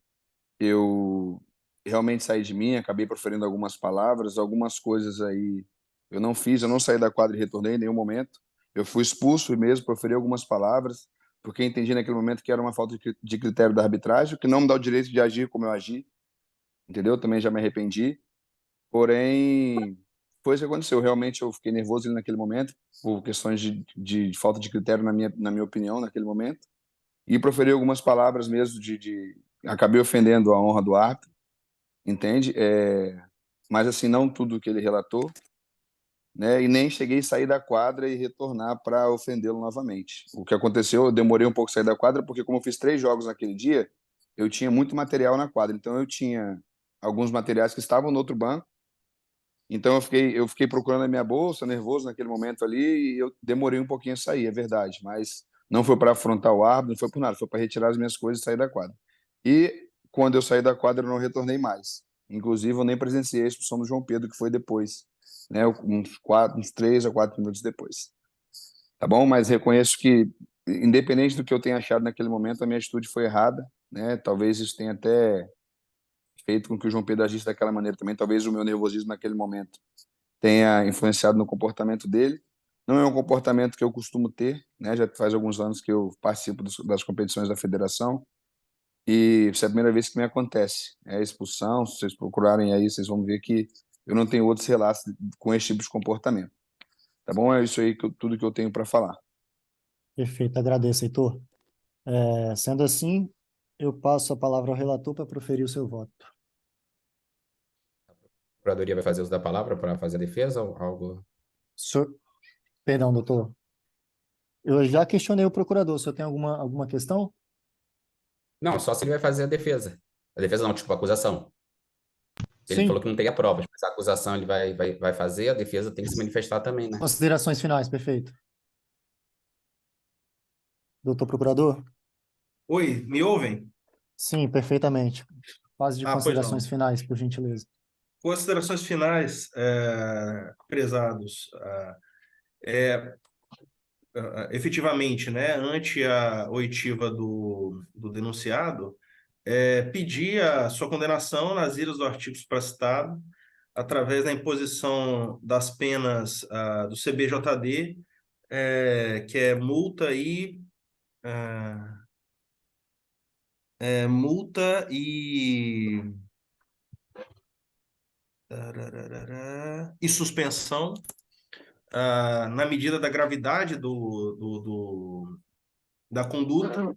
Eu realmente saí de mim, acabei proferindo algumas palavras, algumas coisas aí eu não fiz, eu não saí da quadra e retornei em nenhum momento. Eu fui expulso mesmo, proferi algumas palavras, porque entendi naquele momento que era uma falta de critério da arbitragem, o que não me dá o direito de agir como eu agi, entendeu? Também já me arrependi. Porém, foi isso que aconteceu. Realmente eu fiquei nervoso ali naquele momento, por questões de falta de critério, na minha opinião, naquele momento. E proferi algumas palavras mesmo acabei ofendendo a honra do árbitro, entende? Mas, assim, não tudo que ele relatou, né? E nem cheguei a sair da quadra e retornar para ofendê-lo novamente. O que aconteceu, eu demorei um pouco a sair da quadra, porque como eu fiz 3 jogos naquele dia, eu tinha muito material na quadra. Então, eu tinha alguns materiais que estavam no outro banco. Então eu fiquei procurando a minha bolsa, nervoso naquele momento ali, e eu demorei um pouquinho a sair, é verdade, mas não foi para afrontar o árbitro, não foi por nada, foi para retirar as minhas coisas e sair da quadra. E quando eu saí da quadra, eu não retornei mais. Inclusive, eu nem presenciei a expulsão do João Pedro, que foi depois, né, uns 3 a 4 minutos depois. Tá bom? Mas reconheço que, independente do que eu tenha achado naquele momento, a minha atitude foi errada, né? Talvez isso tenha até feito com que o João Pedro agisse daquela maneira também, talvez o meu nervosismo naquele momento tenha influenciado no comportamento dele. Não é um comportamento que eu costumo ter, né? Já faz alguns anos que eu participo das competições da federação e isso é a primeira vez que me acontece. É a expulsão, se vocês procurarem aí, vocês vão ver que eu não tenho outros relatos com esse tipo de comportamento. Tá bom? É isso aí tudo que eu tenho para falar. Perfeito, agradeço, Heitor. Sendo assim, eu passo a palavra ao relator para proferir o seu voto. A procuradoria vai fazer uso da palavra para fazer a defesa ou algo? Perdão, doutor. Eu já questionei o procurador. O senhor tem alguma questão? Não, só se ele vai fazer a defesa. A defesa não, tipo, a acusação. Ele Sim. falou que não teria provas, mas a acusação ele vai fazer, a defesa tem que se manifestar também, né? Considerações finais, perfeito. Doutor procurador? Oi, me ouvem? Sim, perfeitamente. Fase de Pois considerações não. finais, por gentileza. Considerações finais, prezados. Efetivamente, né, ante a oitiva do denunciado, pedir a sua condenação nas iras do artigo supracitado, através da imposição das penas do CBJD, que é multa e suspensão, na medida da gravidade da conduta,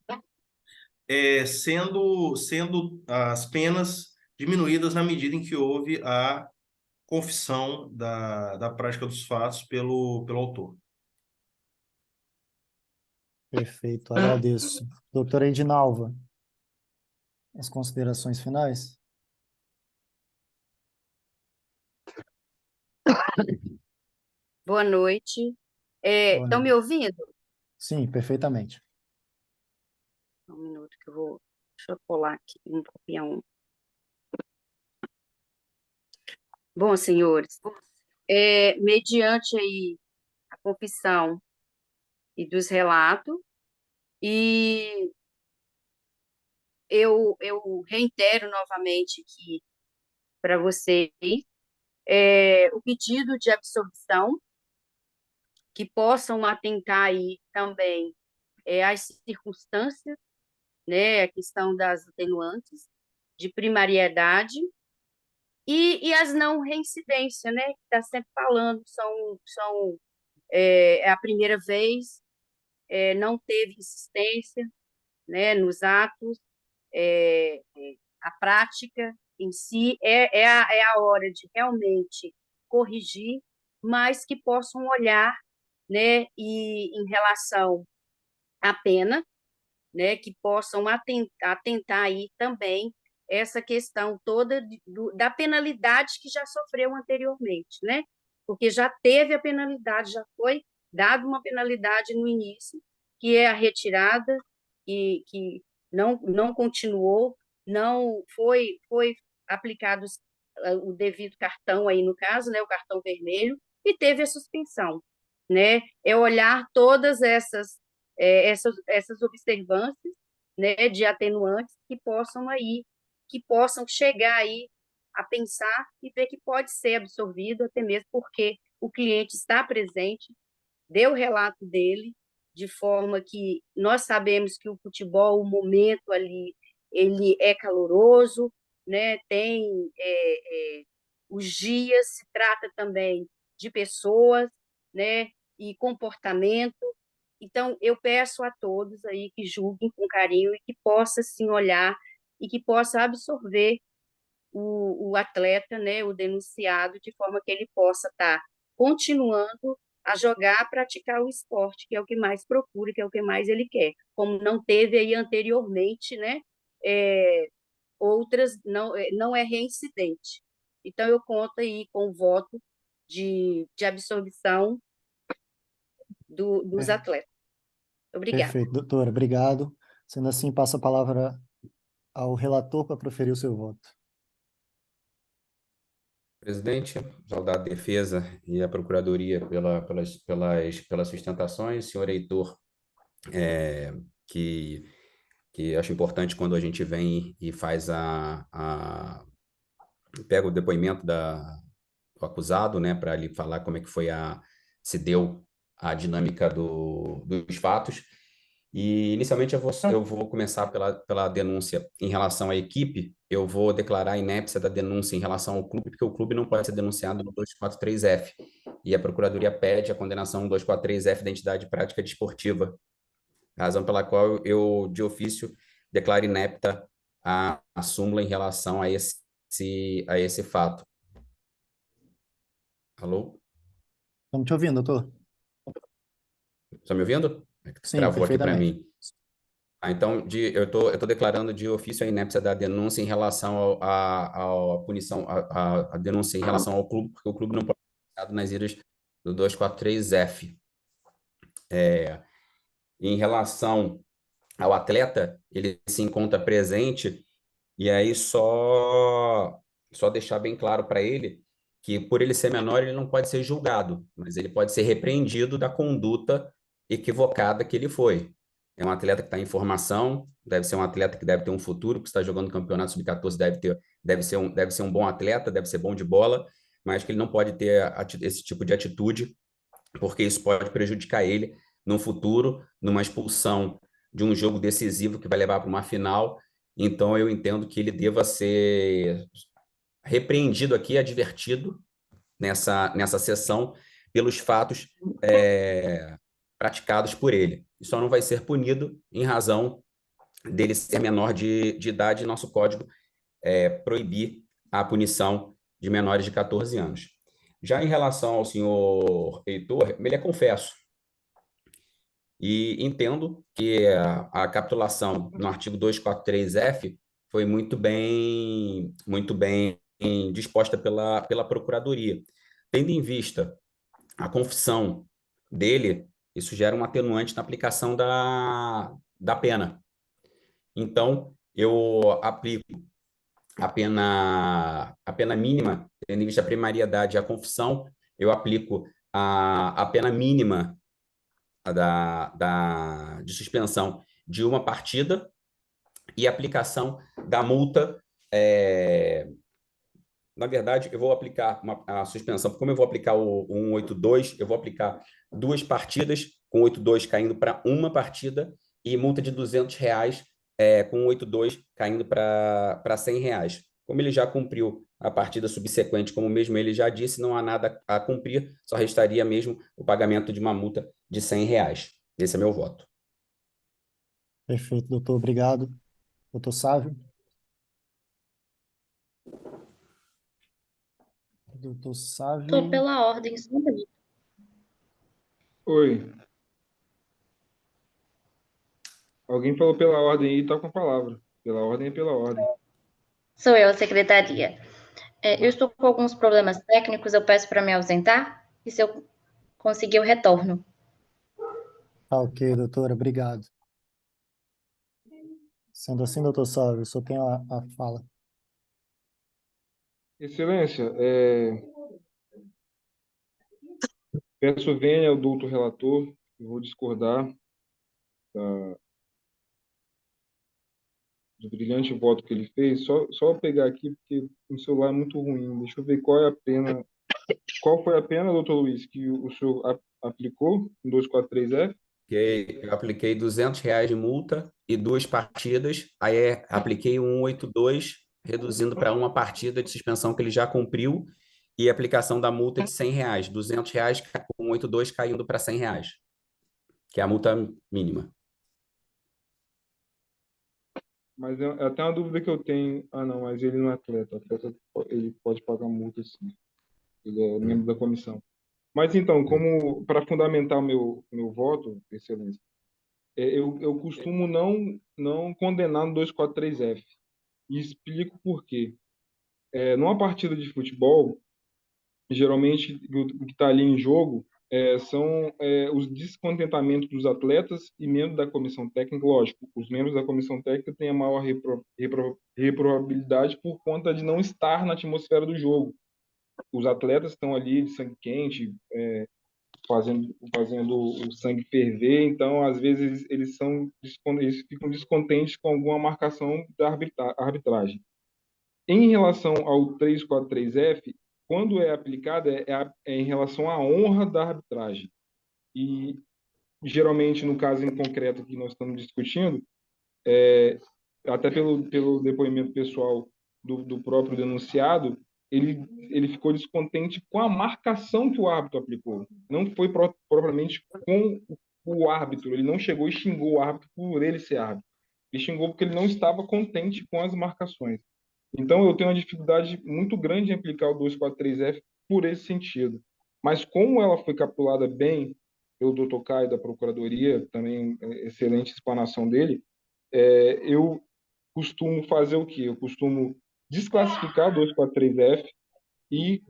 sendo as penas diminuídas na medida em que houve a confissão da prática dos fatos pelo autor. Perfeito, agradeço. Doutora Edinalva, as considerações finais? Boa noite. Estão me ouvindo? Sim, perfeitamente. Um minuto que eu vou... Deixa eu colar aqui, copiar um. Bom, senhores, mediante aí a confissão e dos relatos, e eu reitero novamente aqui para vocês o pedido de absolvição, que possam atentar aí também às circunstâncias, né, a questão das atenuantes de primariedade e as não reincidências, né, que está sempre falando, são a primeira vez, não teve insistência, né, nos atos, a prática em si é a hora de realmente corrigir, mas que possam olhar, né, e em relação à pena, né, que possam atentar aí também essa questão toda da penalidade que já sofreu anteriormente, né? Porque já teve a penalidade, já foi dada uma penalidade no início, que é a retirada, que não continuou, não foi aplicado o devido cartão aí no caso, né, o cartão vermelho, e teve a suspensão, né? É olhar todas essas observâncias, né, de atenuantes que possam chegar aí a pensar e ver que pode ser absorvido, até mesmo porque o cliente está presente, deu o relato dele, de forma que nós sabemos que o futebol, o momento ali, ele é caloroso, né, tem os dias, se trata também de pessoas, né, e comportamento. Então, eu peço a todos aí que julguem com carinho e que possa, sim, olhar e que possa absorver o atleta, né, o denunciado, de forma que ele possa estar continuando a jogar, a praticar o esporte, que é o que mais procura, que é o que mais ele quer. Como não teve aí anteriormente, né, outras, não é reincidente. Então, eu conto aí com o voto de absorção dos atletas. Obrigada. Perfeito, doutora, obrigado. Sendo assim, passo a palavra ao relator para proferir o seu voto. Presidente, saudar a defesa e a procuradoria pelas sustentações, senhor Heitor, que acho importante quando a gente vem e faz pega o depoimento do acusado, né, para ele falar como é que se deu a dinâmica dos fatos. E, inicialmente, eu vou começar pela denúncia em relação à equipe. Eu vou declarar a inépcia da denúncia em relação ao clube, porque o clube não pode ser denunciado no 243F. E a Procuradoria pede a condenação no 243F da entidade prática desportiva, razão pela qual eu, de ofício, declaro inepta a súmula em relação a esse fato. Alô? Estamos te ouvindo, doutor. Está me ouvindo? Sim, travou aqui para perfeitamente. mim. Então, eu tô declarando de ofício a inépcia da denúncia em relação à punição, a denúncia em relação ao clube, porque o clube não pode ser denunciado nas iras do 243F. Em relação ao atleta, ele se encontra presente, e aí só deixar bem claro para ele que, por ele ser menor, ele não pode ser julgado, mas ele pode ser repreendido da conduta equivocada que ele foi. É um atleta que está em formação, deve ser um atleta que deve ter um futuro, que está jogando no campeonato sub-14, deve ser um bom atleta, deve ser bom de bola, mas que ele não pode ter esse tipo de atitude, porque isso pode prejudicar ele no futuro, numa expulsão de um jogo decisivo que vai levar para uma final. Então, eu entendo que ele deva ser repreendido aqui, advertido nessa sessão, pelos fatos praticados por ele. E só não vai ser punido em razão dele ser menor de idade, e nosso código proibir a punição de menores de 14 anos. Já em relação ao senhor Heitor, ele é confesso. E entendo que a capitulação no artigo 243-F foi muito bem disposta pela Procuradoria. Tendo em vista a confissão dele, isso gera um atenuante na aplicação da pena. Então, eu aplico a pena mínima, tendo em vista a primariedade e a confissão, eu aplico a pena mínima de suspensão de uma partida e aplicação da multa. Na verdade, eu vou aplicar a suspensão, como eu vou aplicar o 182, eu vou aplicar 2 partidas, com 82 caindo para uma partida, e multa de R$ 200, com 82 caindo para R$ 100. Como ele já cumpriu a partida subsequente, como mesmo ele já disse, não há nada a cumprir, só restaria mesmo o pagamento de uma multa de R$ 100. Esse é meu voto. Perfeito, doutor. Obrigado. Doutor Sávio. Doutor Sávio. Estou pela ordem, só um minuto. Oi. Alguém falou pela ordem aí e está com a palavra. Pela ordem é pela ordem. Sou eu, a secretaria. Eu estou com alguns problemas técnicos, eu peço para me ausentar, e se eu conseguir, eu retorno. Tá ok, doutora. Obrigado. Sendo assim, doutor Sávio, eu só tenho a fala. Excelência, peço venha ao doutor relator, eu vou discordar do brilhante voto que ele fez. Só pegar aqui, porque o celular é muito ruim. Deixa eu ver qual é a pena. Qual foi a pena, doutor Luiz, que o senhor aplicou no 243F? Eu apliquei R$ 200 de multa e 2 partidas, aí apliquei o 182, reduzindo para uma partida de suspensão que ele já cumpriu, e aplicação da multa de R$ 100, R$ 200 com 182 caindo para R$ 100, que é a multa mínima. Mas é até uma dúvida que eu tenho. Ah, não, mas ele não é atleta. Atleta ele pode pagar multa, sim. Ele é membro da comissão. Mas então, como para fundamentar meu voto, excelência, eu costumo não condenar no 243F. E explico por quê. Numa partida de futebol, geralmente o que está ali em jogo são os descontentamentos dos atletas e membros da comissão técnica. Lógico, os membros da comissão técnica têm a maior reprovabilidade por conta de não estar na atmosfera do jogo. Os atletas estão ali de sangue quente, fazendo o sangue ferver, então às vezes eles ficam descontentes com alguma marcação da arbitragem. Em relação ao 343F, quando é aplicado, é em relação à honra da arbitragem. E, geralmente, no caso em concreto que nós estamos discutindo, até pelo depoimento pessoal do próprio denunciado, ele ficou descontente com a marcação que o árbitro aplicou. Não foi propriamente com o árbitro. Ele não chegou e xingou o árbitro por ele ser árbitro. Ele xingou porque ele não estava contente com as marcações. Então, eu tenho uma dificuldade muito grande em aplicar o 243F por esse sentido. Mas como ela foi capturada bem pelo Dr. Caio da Procuradoria, também excelente explanação dele, eu costumo fazer o quê? Eu costumo desclassificar o 243F e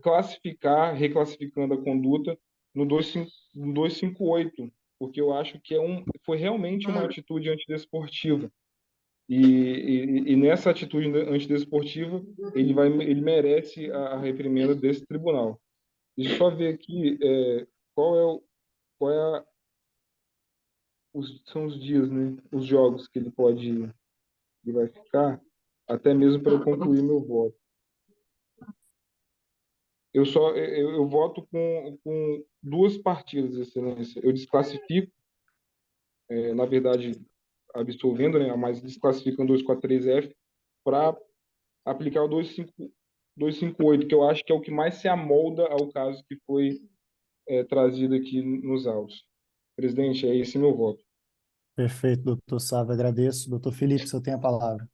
reclassificando a conduta no 258, porque eu acho que foi realmente uma atitude antidesportiva. E nessa atitude antidesportiva, ele merece a reprimenda desse tribunal. Deixa eu só ver aqui são os dias, né? Os jogos que ele vai ficar, até mesmo para eu concluir meu voto. Eu voto com 2 partidas, excelência. Eu desclassifico, na verdade, absolvendo, né, mas desclassificando o 243F para aplicar o 258, que eu acho que é o que mais se amolda ao caso que foi trazido aqui nos autos. Presidente, é esse meu voto. Perfeito, doutor Sávio, agradeço. Doutor Felipe, o senhor tem a palavra.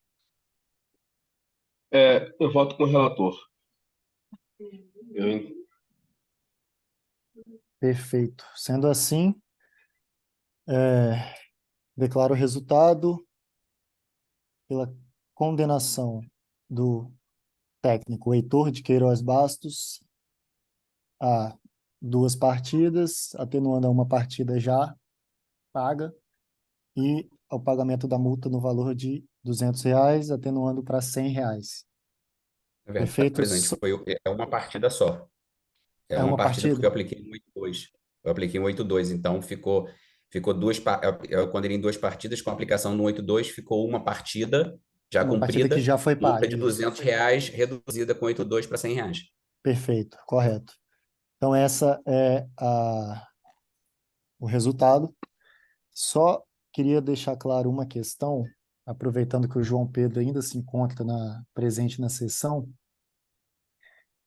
Eu voto com o relator. Eu, Perfeito. Sendo assim, declaro o resultado pela condenação do técnico Heitor de Queiroz Bastos a 2 partidas, atenuando a uma partida já paga, e ao pagamento da multa no valor de R$ 200, atenuando para R$ 100. É verdade, Perfeito? presidente, é uma partida só. É É uma uma partida porque partida? eu apliquei um 8-2. Eu apliquei um 8-2, então ficou quando ele em 2 partidas, com a aplicação no 8-2, ficou uma partida já Uma partida que cumprida, já foi multa paga, de isso. R$ 200, reduzida com 8-2 para R$ 100. Perfeito, correto. Então, essa é o resultado. Só queria deixar claro uma questão, aproveitando que o João Pedro ainda se encontra presente na sessão,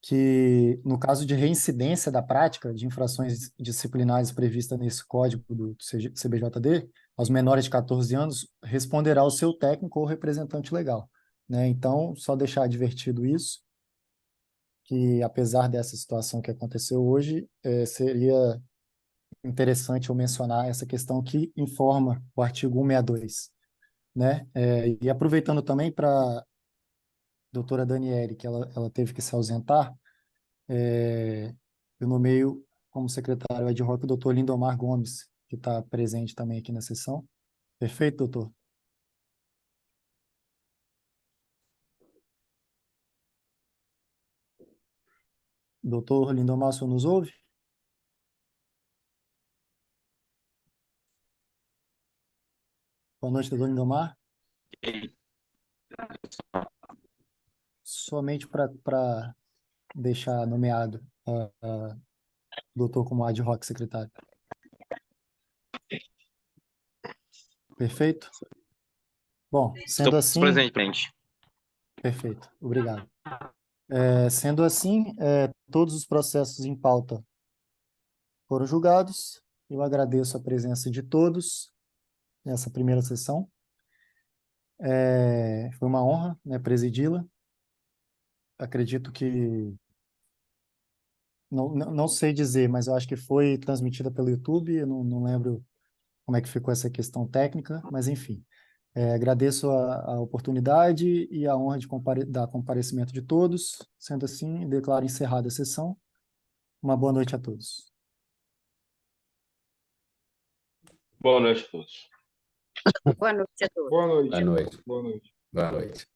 que no caso de reincidência da prática de infrações disciplinares previstas nesse código do CBJD, aos menores de 14 anos, responderá o seu técnico ou representante legal, né? Então, só deixar advertido isso, que apesar dessa situação que aconteceu hoje, seria interessante eu mencionar essa questão que informa o artigo 162, né? E aproveitando também para a doutora Daniele, que ela teve que se ausentar, eu nomeio como secretário ad hoc o doutor Lindomar Gomes, que está presente também aqui na sessão. Perfeito, doutor? Doutor Lindomar, o senhor nos ouve? Boa noite, doutor Lindomar. Somente para deixar nomeado o doutor como ad hoc secretário. Perfeito? Bom, sendo assim... Presente. Perfeito, obrigado. Sendo assim, todos os processos em pauta foram julgados. Eu agradeço a presença de todos nessa primeira sessão. Foi uma honra, né, presidi-la. Acredito que... Não sei dizer, mas eu acho que foi transmitida pelo YouTube. Eu não lembro como é que ficou essa questão técnica, mas enfim. Agradeço a oportunidade e a honra de dar comparecimento de todos. Sendo assim, declaro encerrada a sessão. Uma boa noite a todos. boa noite a todos. Boa noite a todos. Boa noite. Boa noite. Boa noite. Boa noite.